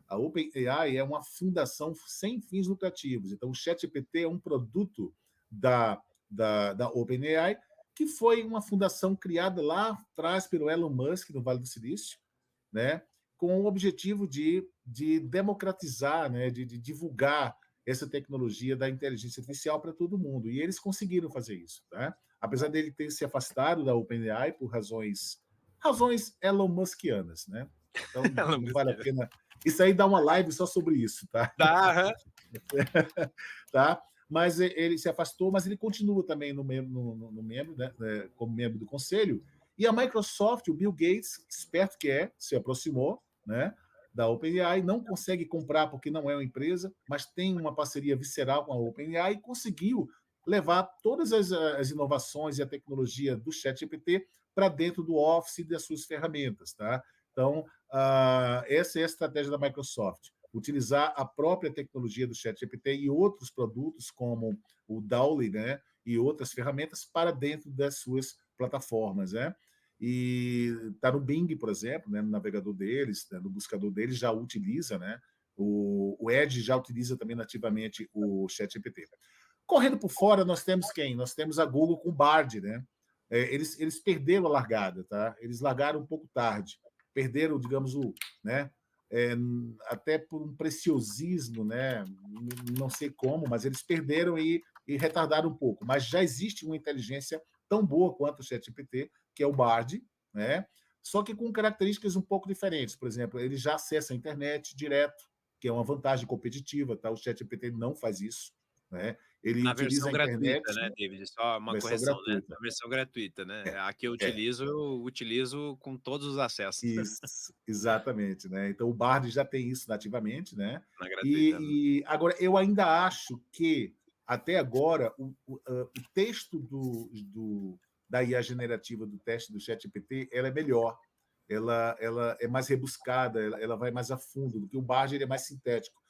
A OpenAI é uma fundação sem fins lucrativos. Então, o ChatGPT é um produto da OpenAI, que foi uma fundação criada lá atrás pelo Elon Musk, no Vale do Silício, né? Com o objetivo de democratizar, né? de divulgar essa tecnologia da inteligência artificial para todo mundo. E eles conseguiram fazer isso. Tá? Apesar dele ter se afastado da OpenAI por razões Elon Muskianas. Né? Então, não vale a pena. Isso aí dá uma live só sobre isso. Tá? Tá? Mas ele se afastou, mas ele continua também né, como membro do conselho. E a Microsoft, o Bill Gates, esperto que se aproximou, né, da OpenAI, não consegue comprar porque não é uma empresa, mas tem uma parceria visceral com a OpenAI e conseguiu levar todas as inovações e a tecnologia do ChatGPT para dentro do Office e das suas ferramentas. Tá? Então, essa é a estratégia da Microsoft. Utilizar a própria tecnologia do ChatGPT e outros produtos, como o DALL-E, né, e outras ferramentas, para dentro das suas plataformas. Né? E está no Bing, por exemplo, né, no navegador deles, né, no buscador deles, já utiliza, né, o Edge já utiliza também nativamente o ChatGPT. correndo por fora, nós temos quem? Nós temos a Google com o Bard, né? Eles perderam a largada, tá? Eles largaram um pouco tarde, perderam, digamos, né? Até por um preciosismo, né? Não sei como, mas eles perderam e retardaram um pouco. Mas já existe uma inteligência tão boa quanto o ChatGPT, que é o Bard, né? Só que com características um pouco diferentes. Por exemplo, ele já acessa a internet direto, que é uma vantagem competitiva, tá? O ChatGPT não faz isso, né? Ele Na utiliza versão a gratuita, internet, né, David? Só uma versão correção, né? gratuita. Na versão gratuita, né? É, A que eu é. utilizo com todos os acessos. Isso, exatamente, né? Então o Bard já tem isso nativamente, né? Na gratuita. E agora eu ainda acho que até agora o texto da IA generativa do teste do ChatGPT ela é melhor, ela é mais rebuscada, ela vai mais a fundo do que o Bard, ele é mais sintético.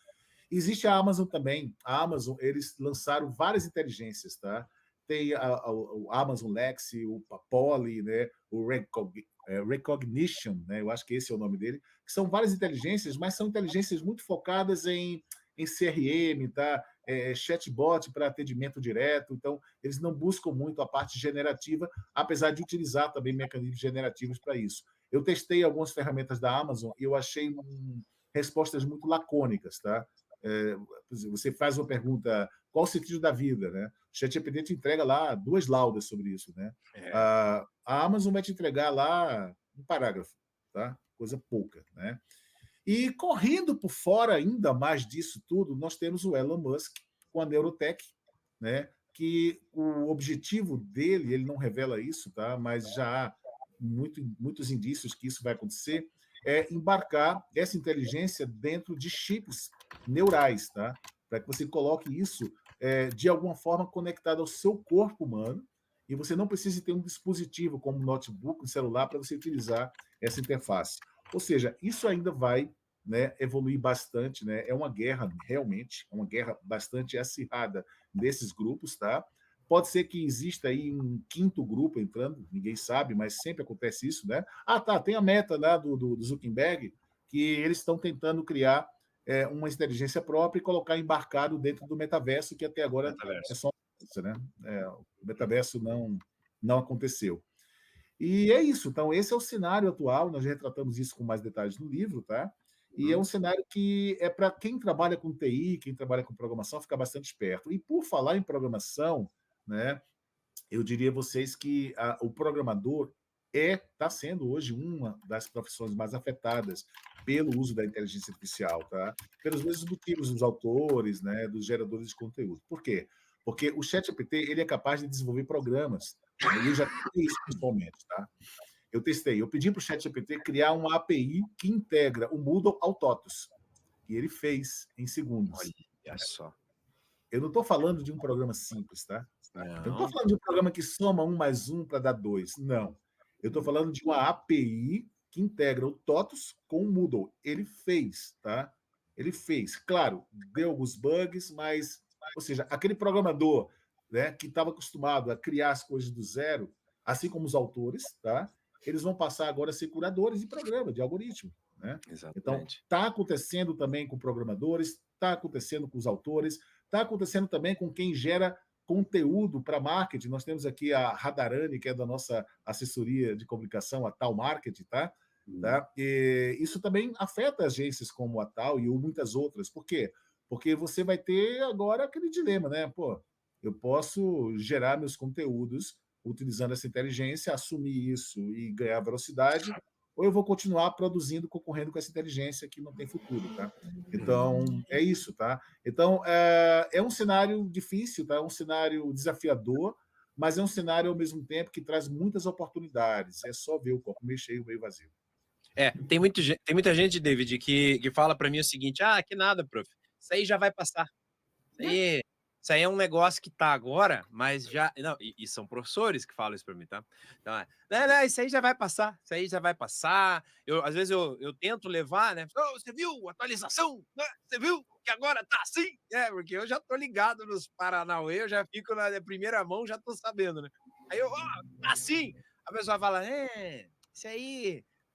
Existe a Amazon também. A Amazon, eles lançaram várias inteligências, tá? Tem o Amazon Lex, o Polly, né? O Recognition, né? Eu acho que esse é o nome dele, que são várias inteligências, mas são inteligências muito focadas em CRM, tá? Chatbot para atendimento direto. Então, eles não buscam muito a parte generativa, apesar de utilizar também mecanismos generativos para isso. Eu testei algumas ferramentas da Amazon e eu achei respostas muito lacônicas, tá? Você faz uma pergunta, qual o sentido da vida, né? O ChatGPT te entrega lá 2 laudas sobre isso, né? A Amazon vai te entregar lá um parágrafo, tá? Coisa pouca, né? E correndo por fora ainda mais disso tudo, nós temos o Elon Musk com a Neurotech, né? Que o objetivo dele, ele não revela isso, tá? Mas já há muitos indícios que isso vai acontecer, é embarcar essa inteligência dentro de chips neurais, tá? Para que você coloque isso de alguma forma conectado ao seu corpo humano e você não precise ter um dispositivo como um notebook, um celular para você utilizar essa interface. Ou seja, isso ainda vai, né, evoluir bastante, né? É uma guerra realmente, é uma guerra bastante acirrada desses grupos, tá? Pode ser que exista aí um quinto grupo entrando, ninguém sabe, mas sempre acontece isso, né? Tá, tem a meta lá do Zuckerberg, que eles estão tentando criar uma inteligência própria e colocar embarcado dentro do metaverso, que até agora é Metaverso. só uma coisa, né? O metaverso não aconteceu. E é isso. Então, esse é o cenário atual. Nós retratamos isso com mais detalhes no livro, tá? E é um cenário que é para quem trabalha com TI, quem trabalha com programação, ficar bastante esperto. E por falar em programação, né? Eu diria a vocês que o programador está sendo hoje uma das profissões mais afetadas pelo uso da inteligência artificial, tá? Pelos mesmos motivos dos autores, né, dos geradores de conteúdo. Por quê? Porque o ChatGPT ele é capaz de desenvolver programas, né? E eu já testei isso pessoalmente, tá? Eu testei. Eu pedi para o ChatGPT criar uma API que integra o Moodle ao TOTUS. E ele fez em segundos. Olha só. Eu não estou falando de um programa simples, tá? Eu não estou Não. falando de um programa que soma 1 mais 1 para dar 2. Não. Eu estou falando de uma API que integra o TOTUS com o Moodle. Ele fez, tá? Ele fez. Claro, deu alguns bugs, mas... Ou seja, aquele programador, né, que estava acostumado a criar as coisas do zero, assim como os autores, tá? Eles vão passar agora a ser curadores de programa, de algoritmo, né? Então, Exatamente. está acontecendo também com programadores, está acontecendo com os autores, está acontecendo também com quem gera conteúdo para marketing. Nós temos aqui a Radarani, que é da nossa assessoria de comunicação, a Tal Marketing, tá? E isso também afeta agências como a Tal e muitas outras. Por quê? Porque você vai ter agora aquele dilema, né? Pô, eu posso gerar meus conteúdos utilizando essa inteligência, assumir isso e ganhar velocidade, ou eu vou continuar produzindo, concorrendo com essa inteligência que não tem futuro, tá? Então, é isso, tá? Então, é um cenário difícil, tá? É um cenário desafiador, mas é um cenário, ao mesmo tempo, que traz muitas oportunidades. É só ver o copo meio cheio, meio vazio. Tem muita gente, David, que fala para mim o seguinte, que nada, prof, isso aí já vai passar. Isso aí é um negócio que tá agora, mas já... Não, e são professores que falam isso para mim, tá? Então, não, isso aí já vai passar, isso aí já vai passar. Às vezes eu tento levar, né? Você viu atualização? Você viu que agora tá assim? Porque eu já tô ligado nos Paranauê, eu já fico na primeira mão, já tô sabendo, né? Aí tá assim. A pessoa fala, isso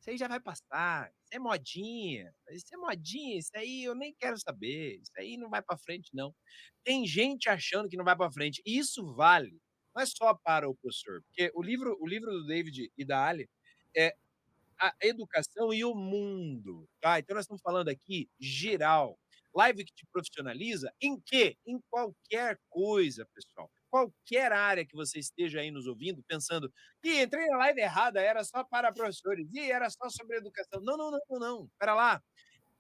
isso aí já vai passar, isso é modinha, isso aí eu nem quero saber, isso aí não vai para frente não. Tem gente achando que não vai para frente, e isso vale, não é só para o professor, porque o livro do David e da Ali é a educação e o mundo, tá? Então nós estamos falando aqui geral. Live que te profissionaliza em quê? Em qualquer coisa, pessoal. Qualquer área que você esteja aí nos ouvindo, pensando: "Ih, entrei na live errada, era só para professores. Ih, era só sobre educação". Não, não, não, não, não. Espera lá.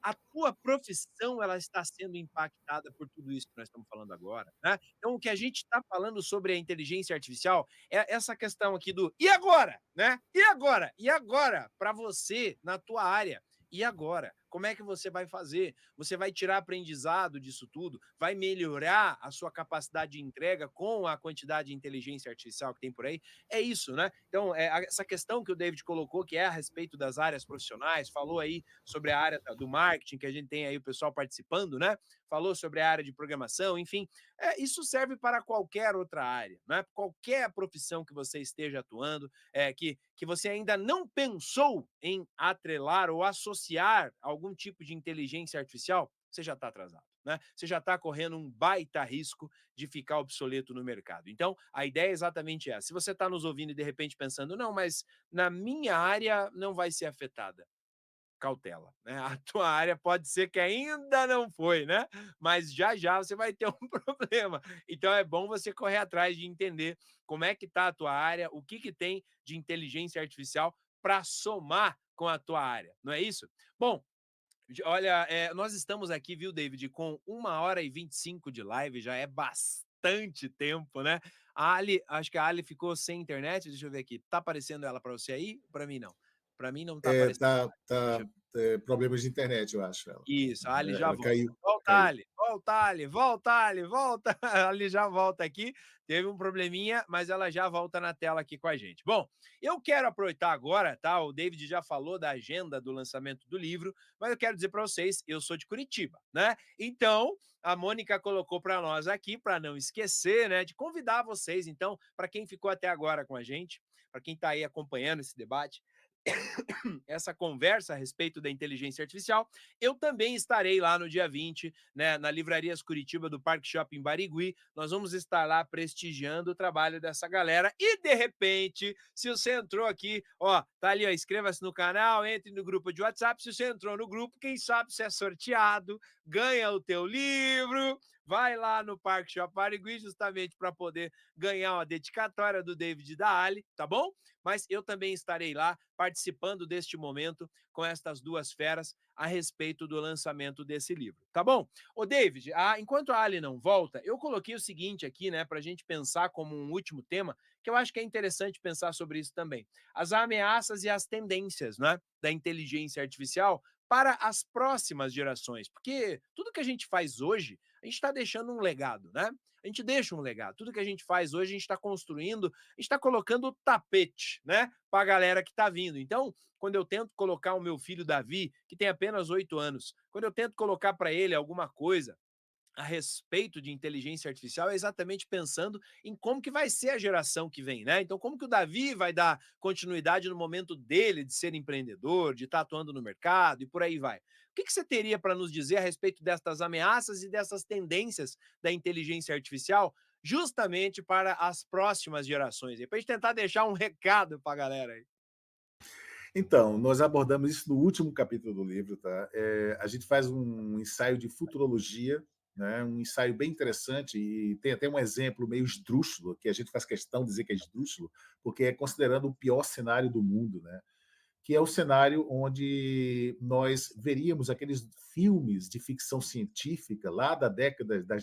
A tua profissão, ela está sendo impactada por tudo isso que nós estamos falando agora, né. Então o que a gente está falando sobre a inteligência artificial é essa questão aqui do "e agora?", né. "E agora? E agora?", para você, na tua área. "E agora? Como é que você vai fazer?". Você vai tirar aprendizado disso tudo? Vai melhorar a sua capacidade de entrega com a quantidade de inteligência artificial que tem por aí? É isso, né. Então, essa questão que o David colocou, que é a respeito das áreas profissionais, falou aí sobre a área do marketing, que a gente tem aí o pessoal participando, né? Falou sobre a área de programação, enfim. Isso serve para qualquer outra área, né? Qualquer profissão que você esteja atuando, que você ainda não pensou em atrelar ou associar algum tipo de inteligência artificial, você já está atrasado. Né? Você já está correndo um baita risco de ficar obsoleto no mercado. Então, a ideia é exatamente essa. Se você está nos ouvindo e de repente pensando, não, mas na minha área não vai ser afetada, cautela, né? A tua área pode ser que ainda não foi, né? Mas já já você vai ter um problema. Então é bom você correr atrás de entender como é que está a tua área, o que que tem de inteligência artificial para somar com a tua área, não é isso? Bom, olha, nós estamos aqui, viu, David, com 1h25 de live, já é bastante tempo, né? A Ali, acho que a Ali ficou sem internet, deixa eu ver aqui. Tá aparecendo ela para você aí? Para mim não. Para mim não tá aparecendo. Deixa eu Problemas de internet, eu acho, ela. Isso, a Ali já Ela volta. caiu, Volta, caiu. Ali, volta, Ali, volta, Ali, volta. A Ali já volta aqui. Teve um probleminha, mas ela já volta na tela aqui com a gente. Bom, eu quero aproveitar agora, tá? O David já falou da agenda do lançamento do livro, mas eu quero dizer para vocês, eu sou de Curitiba, né? Então, a Mônica colocou para nós aqui, para não esquecer, né, de convidar vocês, então, para quem ficou até agora com a gente, para quem está aí acompanhando esse debate, essa conversa a respeito da inteligência artificial, eu também estarei lá no dia 20, né, na Livrarias Curitiba do Parque Shopping Barigui. Nós vamos estar lá prestigiando o trabalho dessa galera e, de repente, se você entrou aqui, ó, tá ali, ó, inscreva-se no canal, entre no grupo de WhatsApp. Se você entrou no grupo, quem sabe você é sorteado, ganha o teu livro, vai lá no Parque Shopping Barigui justamente para poder ganhar uma dedicatória do David e da Ali, tá bom? Mas eu também estarei lá participando deste momento com estas duas feras a respeito do lançamento desse livro, tá bom? Ô, David, enquanto a Ali não volta, eu coloquei o seguinte aqui, né, para a gente pensar como um último tema, que eu acho que é interessante pensar sobre isso também. As ameaças e as tendências, né, da inteligência artificial para as próximas gerações, porque tudo que a gente faz hoje, a gente está deixando um legado, né? A gente deixa um legado. Tudo que a gente faz hoje, a gente está construindo, a gente está colocando o tapete, né, para a galera que está vindo. Então, quando eu tento colocar o meu filho Davi, que tem apenas 8 anos, quando eu tento colocar para ele alguma coisa a respeito de inteligência artificial, é exatamente pensando em como que vai ser a geração que vem, né? Então, como que o Davi vai dar continuidade no momento dele de ser empreendedor, de estar atuando no mercado e por aí vai. O que que você teria para nos dizer a respeito destas ameaças e dessas tendências da inteligência artificial, justamente para as próximas gerações? Para a gente tentar deixar um recado para a galera aí. Então, nós abordamos isso no último capítulo do livro, tá? A gente faz um ensaio de futurologia, né? Um ensaio bem interessante, e tem até um exemplo meio esdrúxulo, que a gente faz questão de dizer que é esdrúxulo, porque é considerando o pior cenário do mundo, né? Que é o cenário onde nós veríamos aqueles filmes de ficção científica lá das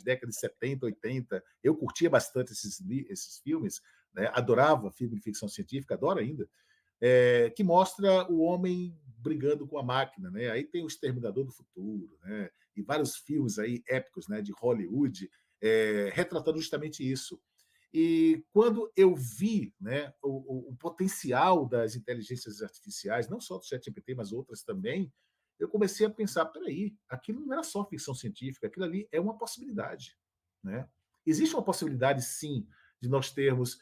décadas de 70, 80. Eu curtia bastante esses filmes, né? Adorava filme de ficção científica, adoro ainda, que mostra o homem brigando com a máquina, né? Aí tem o Exterminador do Futuro, né? E vários filmes aí épicos, né, de Hollywood, retratando justamente isso. E quando eu vi, né, o potencial das inteligências artificiais, não só do ChatGPT, mas outras também, eu comecei a pensar, peraí, aquilo não era só ficção científica, aquilo ali é uma possibilidade, né? Existe uma possibilidade, sim, de nós termos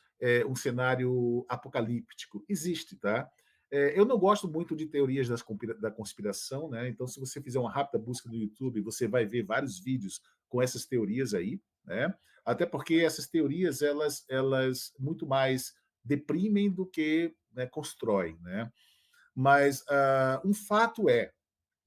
um cenário apocalíptico. Existe, tá? Eu não gosto muito de teorias da conspiração, né? Então, se você fizer uma rápida busca no YouTube, você vai ver vários vídeos com essas teorias aí, né? Até porque essas teorias, elas muito mais deprimem do que, né, constroem, né? Mas um fato é,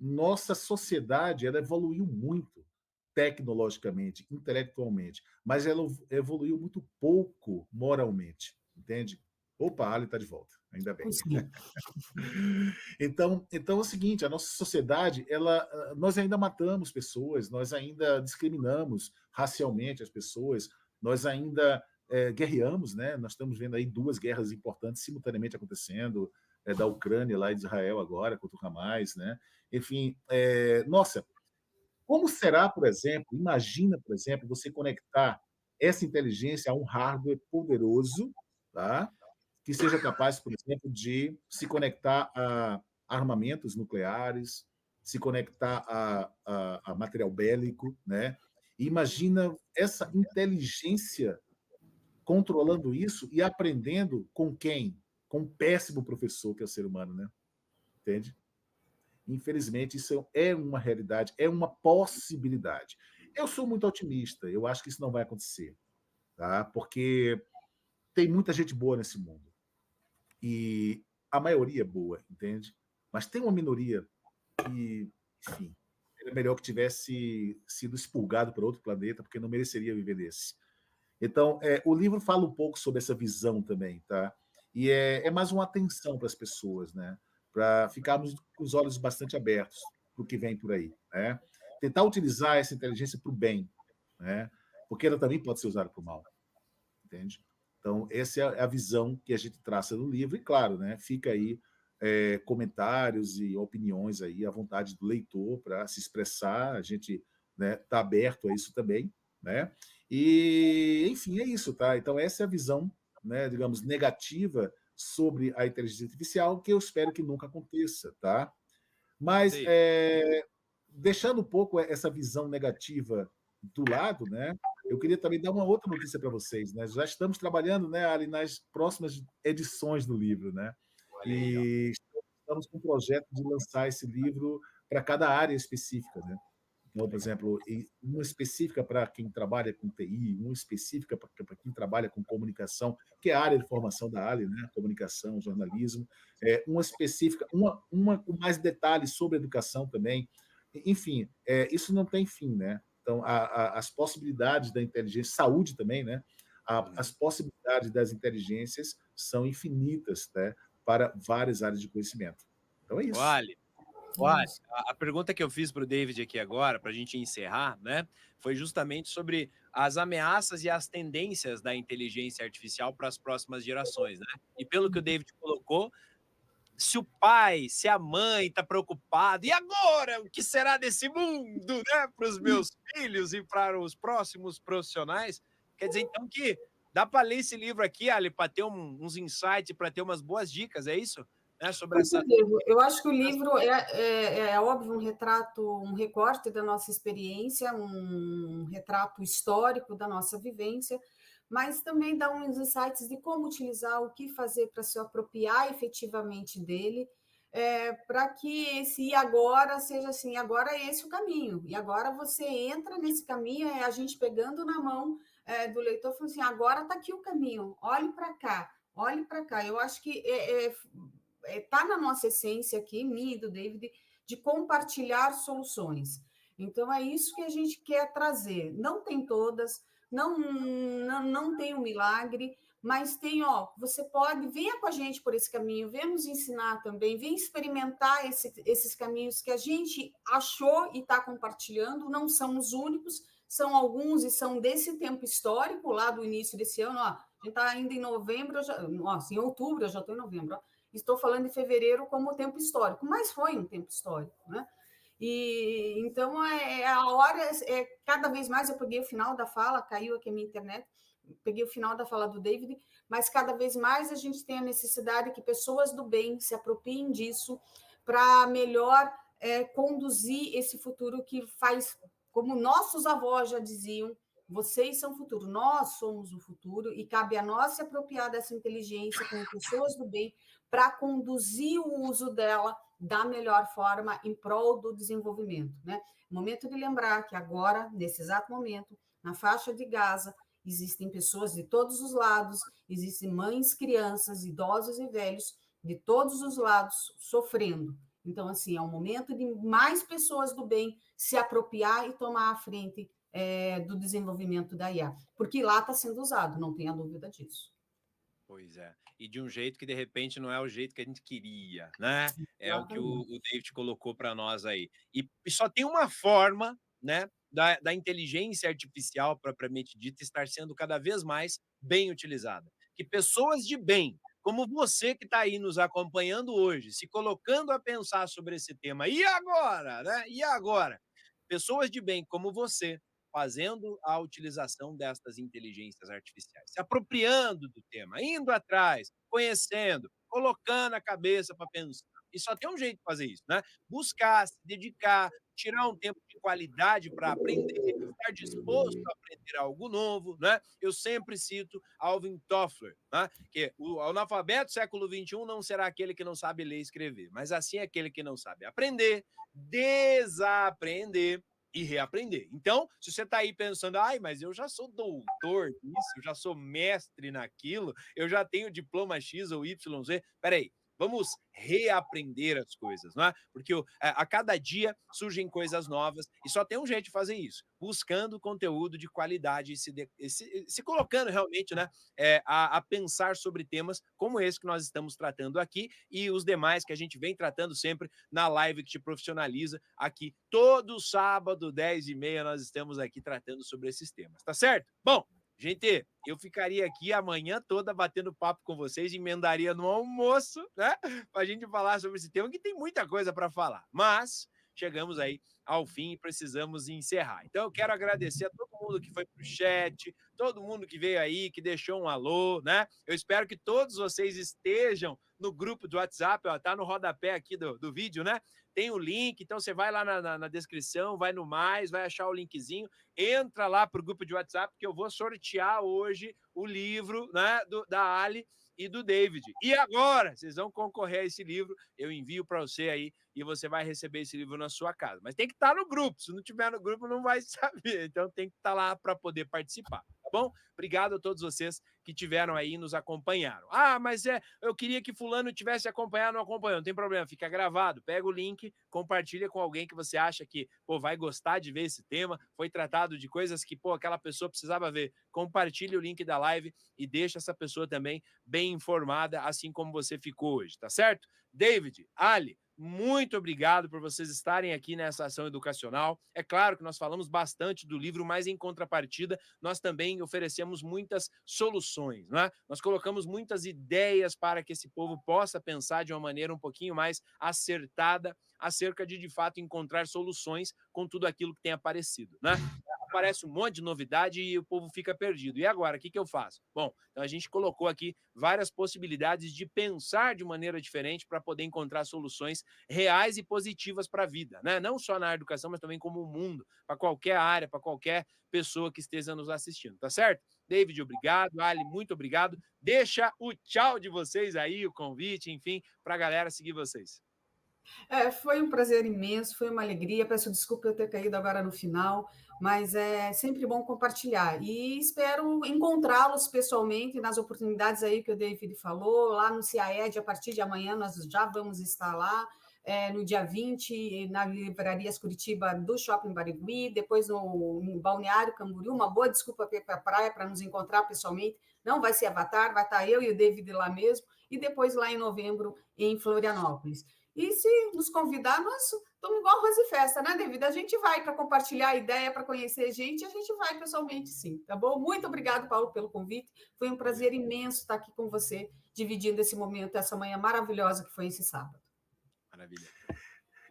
nossa sociedade ela evoluiu muito tecnologicamente, intelectualmente, mas ela evoluiu muito pouco moralmente, entende? Opa, a Ali está de volta, ainda bem. Consegui. Então é o seguinte, a nossa sociedade, nós ainda matamos pessoas, nós ainda discriminamos racialmente as pessoas, nós ainda guerreamos, né? Nós estamos vendo aí 2 guerras importantes simultaneamente acontecendo, da Ucrânia lá e de Israel agora contra o Hamas, né? Enfim, nossa, como será, por exemplo, imagina, por exemplo, você conectar essa inteligência a um hardware poderoso, tá? Que seja capaz, por exemplo, de se conectar a armamentos nucleares, se conectar a material bélico, né? E imagina essa inteligência controlando isso e aprendendo com quem? Com um péssimo professor que é o ser humano, né? Entende? Infelizmente, isso é uma realidade, é uma possibilidade. Eu sou muito otimista, eu acho que isso não vai acontecer, tá? Porque tem muita gente boa nesse mundo. E a maioria é boa, entende? Mas tem uma minoria que, enfim, era melhor que tivesse sido expurgado para outro planeta, porque não mereceria viver nesse. Então, o livro fala um pouco sobre essa visão também, tá? E é mais uma atenção para as pessoas, né? Para ficarmos com os olhos bastante abertos para o que vem por aí, né? Tentar utilizar essa inteligência para o bem, né? Porque ela também pode ser usada para o mal, entende? Então, essa é a visão que a gente traça no livro, e claro, né? Fica aí comentários e opiniões aí à vontade do leitor para se expressar, a gente, né, está aberto a isso também, né? E, enfim, é isso, tá? Então, essa é a visão, né, digamos, negativa sobre a inteligência artificial, que eu espero que nunca aconteça, tá? Mas, Sim. deixando um pouco essa visão negativa do lado, né? Eu queria também dar uma outra notícia para vocês, né? Já estamos trabalhando, né, Ali, nas próximas edições do livro, né? Olha aí, ó. E estamos com um projeto de lançar esse livro para cada área específica, né? Então, por exemplo, uma específica para quem trabalha com TI, uma específica para quem trabalha com comunicação, que é a área de formação da Ali, né? Comunicação, jornalismo, uma específica, uma com mais detalhes sobre educação também. Enfim, isso não tem fim, né? Então, as possibilidades da inteligência, saúde também, né? As possibilidades das inteligências são infinitas, né? Para várias áreas de conhecimento. Então é isso. Olha, olha, a pergunta que eu fiz para o David aqui agora, para a gente encerrar, né, foi justamente sobre as ameaças e as tendências da inteligência artificial para as próximas gerações, né? E pelo que o David colocou, se o pai, se a mãe está preocupado, e agora o que será desse mundo, né, para os meus filhos e para os próximos profissionais? Quer dizer, então, que dá para ler esse livro aqui, Ali, para ter uns insights, para ter umas boas dicas, é isso? Né, sobre Com essa. certeza. Eu acho que o livro é óbvio, um retrato, um recorte da nossa experiência, um retrato histórico da nossa vivência, mas também dá uns insights de como utilizar, o que fazer para se apropriar efetivamente dele, para que esse e agora seja assim, agora é esse o caminho, e agora você entra nesse caminho, é a gente pegando na mão do leitor, falando assim, agora está aqui o caminho, olhe para cá, olhe para cá. Eu acho que está na nossa essência aqui, minha e do David, de compartilhar soluções. Então, é isso que a gente quer trazer. Não tem todas, não tem um milagre, mas tem, você pode, venha com a gente por esse caminho, venha nos ensinar também, venha experimentar esses caminhos que a gente achou e está compartilhando, não são os únicos, são alguns e são desse tempo histórico, lá do início desse ano, a gente está ainda em novembro, em outubro, eu já estou em novembro, estou falando de fevereiro como tempo histórico, mas foi um tempo histórico, né? E então a hora cada vez mais eu peguei o final da fala, caiu aqui a minha internet, peguei o final da fala do David, mas cada vez mais a gente tem a necessidade que pessoas do bem se apropriem disso para melhor conduzir esse futuro que faz, como nossos avós já diziam, Vocês são o futuro, nós somos o futuro e cabe a nós se apropriar dessa inteligência como pessoas do bem para conduzir o uso dela da melhor forma em prol do desenvolvimento, né? Momento de lembrar que agora, nesse exato momento, na faixa de Gaza, existem pessoas de todos os lados, existem mães, crianças, idosos e velhos de todos os lados sofrendo. Então, assim, é um momento de mais pessoas do bem se apropriar e tomar a frente do desenvolvimento da IA, porque lá está sendo usado, não tenha dúvida disso. Pois é. E de um jeito que, de repente, não é o jeito que a gente queria, né? É o que o David colocou para nós aí. E só tem uma forma, né, da inteligência artificial, propriamente dita, estar sendo cada vez mais bem utilizada. Que pessoas de bem, como você que está aí nos acompanhando hoje, se colocando a pensar sobre esse tema, e agora, né? E agora? Pessoas de bem como você, fazendo a utilização destas inteligências artificiais, se apropriando do tema, indo atrás, conhecendo, colocando a cabeça para pensar. E só tem um jeito de fazer isso, né? Buscar, se dedicar, tirar um tempo de qualidade para aprender, estar disposto a aprender algo novo, né? Eu sempre cito Alvin Toffler, né? Que o analfabeto do século XXI não será aquele que não sabe ler e escrever, mas assim aquele que não sabe aprender, desaprender e reaprender. Então, se você está aí pensando, ai, mas eu já sou doutor nisso, eu já sou mestre naquilo, eu já tenho diploma X ou YZ, peraí, vamos reaprender as coisas, não é? Porque a cada dia surgem coisas novas e só tem um jeito de fazer isso, buscando conteúdo de qualidade e se colocando realmente, né, a pensar sobre temas como esse que nós estamos tratando aqui e os demais que a gente vem tratando sempre na live que te profissionaliza aqui. Todo sábado, 10h30, nós estamos aqui tratando sobre esses temas, tá certo? Bom, gente, eu ficaria aqui a manhã toda batendo papo com vocês, emendaria no almoço, né? Para a gente falar sobre esse tema, que tem muita coisa para falar. Mas chegamos aí ao fim e precisamos encerrar. Então, eu quero agradecer a todo mundo que foi para o chat, todo mundo que veio aí, que deixou um alô, né? Eu espero que todos vocês estejam no grupo do WhatsApp, ó, tá no rodapé aqui do vídeo, né? Tem o link, então você vai lá na descrição, vai no mais, vai achar o linkzinho, entra lá para o grupo de WhatsApp, que eu vou sortear hoje o livro, né, da Ali e do David. E agora, vocês vão concorrer a esse livro, eu envio para você aí e você vai receber esse livro na sua casa. Mas tem que estar no grupo, se não tiver no grupo não vai saber, então tem que estar lá para poder participar. Tá bom? Obrigado a todos vocês que tiveram aí e nos acompanharam. Ah, mas eu queria que fulano tivesse acompanhado, não acompanhou. Não tem problema, fica gravado. Pega o link, compartilha com alguém que você acha que, pô, vai gostar de ver esse tema. Foi tratado de coisas que, pô, aquela pessoa precisava ver. Compartilha o link da live e deixa essa pessoa também bem informada, assim como você ficou hoje, tá certo? David, Ali, muito obrigado por vocês estarem aqui nessa ação educacional. É claro que nós falamos bastante do livro, mas em contrapartida, nós também oferecemos muitas soluções, não é? Nós colocamos muitas ideias para que esse povo possa pensar de uma maneira um pouquinho mais acertada acerca de fato, encontrar soluções com tudo aquilo que tem aparecido, né? Aparece um monte de novidade e o povo fica perdido. E agora, o que eu faço? Bom, então a gente colocou aqui várias possibilidades de pensar de maneira diferente para poder encontrar soluções reais e positivas para a vida, né? Não só na educação, mas também como o mundo, para qualquer área, para qualquer pessoa que esteja nos assistindo, tá certo? David, obrigado. Ali, muito obrigado. Deixa o tchau de vocês aí, o convite, enfim, para a galera seguir vocês. Foi um prazer imenso, foi uma alegria. Peço desculpa eu ter caído agora no final, mas é sempre bom compartilhar. E espero encontrá-los pessoalmente nas oportunidades aí que o David falou, lá no CIAED, a partir de amanhã nós já vamos estar lá. No dia 20, na Livrarias Curitiba do Shopping Barigui, depois no Balneário Camboriú, uma boa desculpa para a praia, para nos encontrar pessoalmente. Não vai ser Avatar, vai estar eu e o David lá mesmo, e depois lá em novembro em Florianópolis. E se nos convidar, nós estamos igual arroz e festa, né, David? A gente vai para compartilhar a ideia, para conhecer gente, a gente vai pessoalmente, sim, tá bom? Muito obrigado, Paulo, pelo convite. Foi um prazer imenso estar aqui com você, dividindo esse momento, essa manhã maravilhosa que foi esse sábado. Maravilha.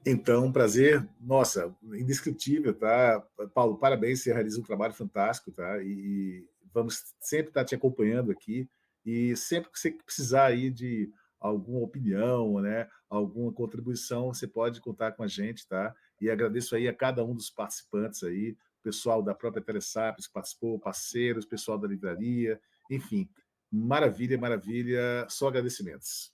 Então, um prazer, nossa, indescritível, tá? Paulo, parabéns, você realiza um trabalho fantástico, tá? E vamos sempre estar te acompanhando aqui e sempre que você precisar aí de alguma opinião, né, alguma contribuição, você pode contar com a gente, tá? E agradeço aí a cada um dos participantes aí pessoal da própria Telesapiens que participou, parceiros, pessoal da livraria, enfim, maravilha, maravilha, só agradecimentos.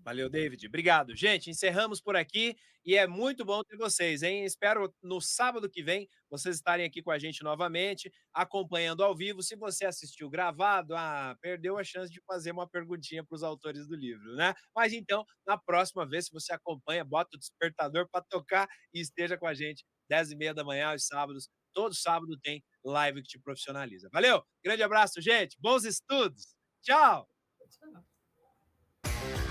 Valeu, David. Obrigado. Gente, encerramos por aqui e é muito bom ter vocês, hein? Espero no sábado que vem vocês estarem aqui com a gente novamente, acompanhando ao vivo. Se você assistiu gravado, perdeu a chance de fazer uma perguntinha para os autores do livro, né? Mas então, na próxima vez, se você acompanha, bota o despertador para tocar e esteja com a gente 10h30 da manhã aos sábados. Todo sábado tem live que te profissionaliza. Valeu, grande abraço, gente. Bons estudos. Tchau. Tchau.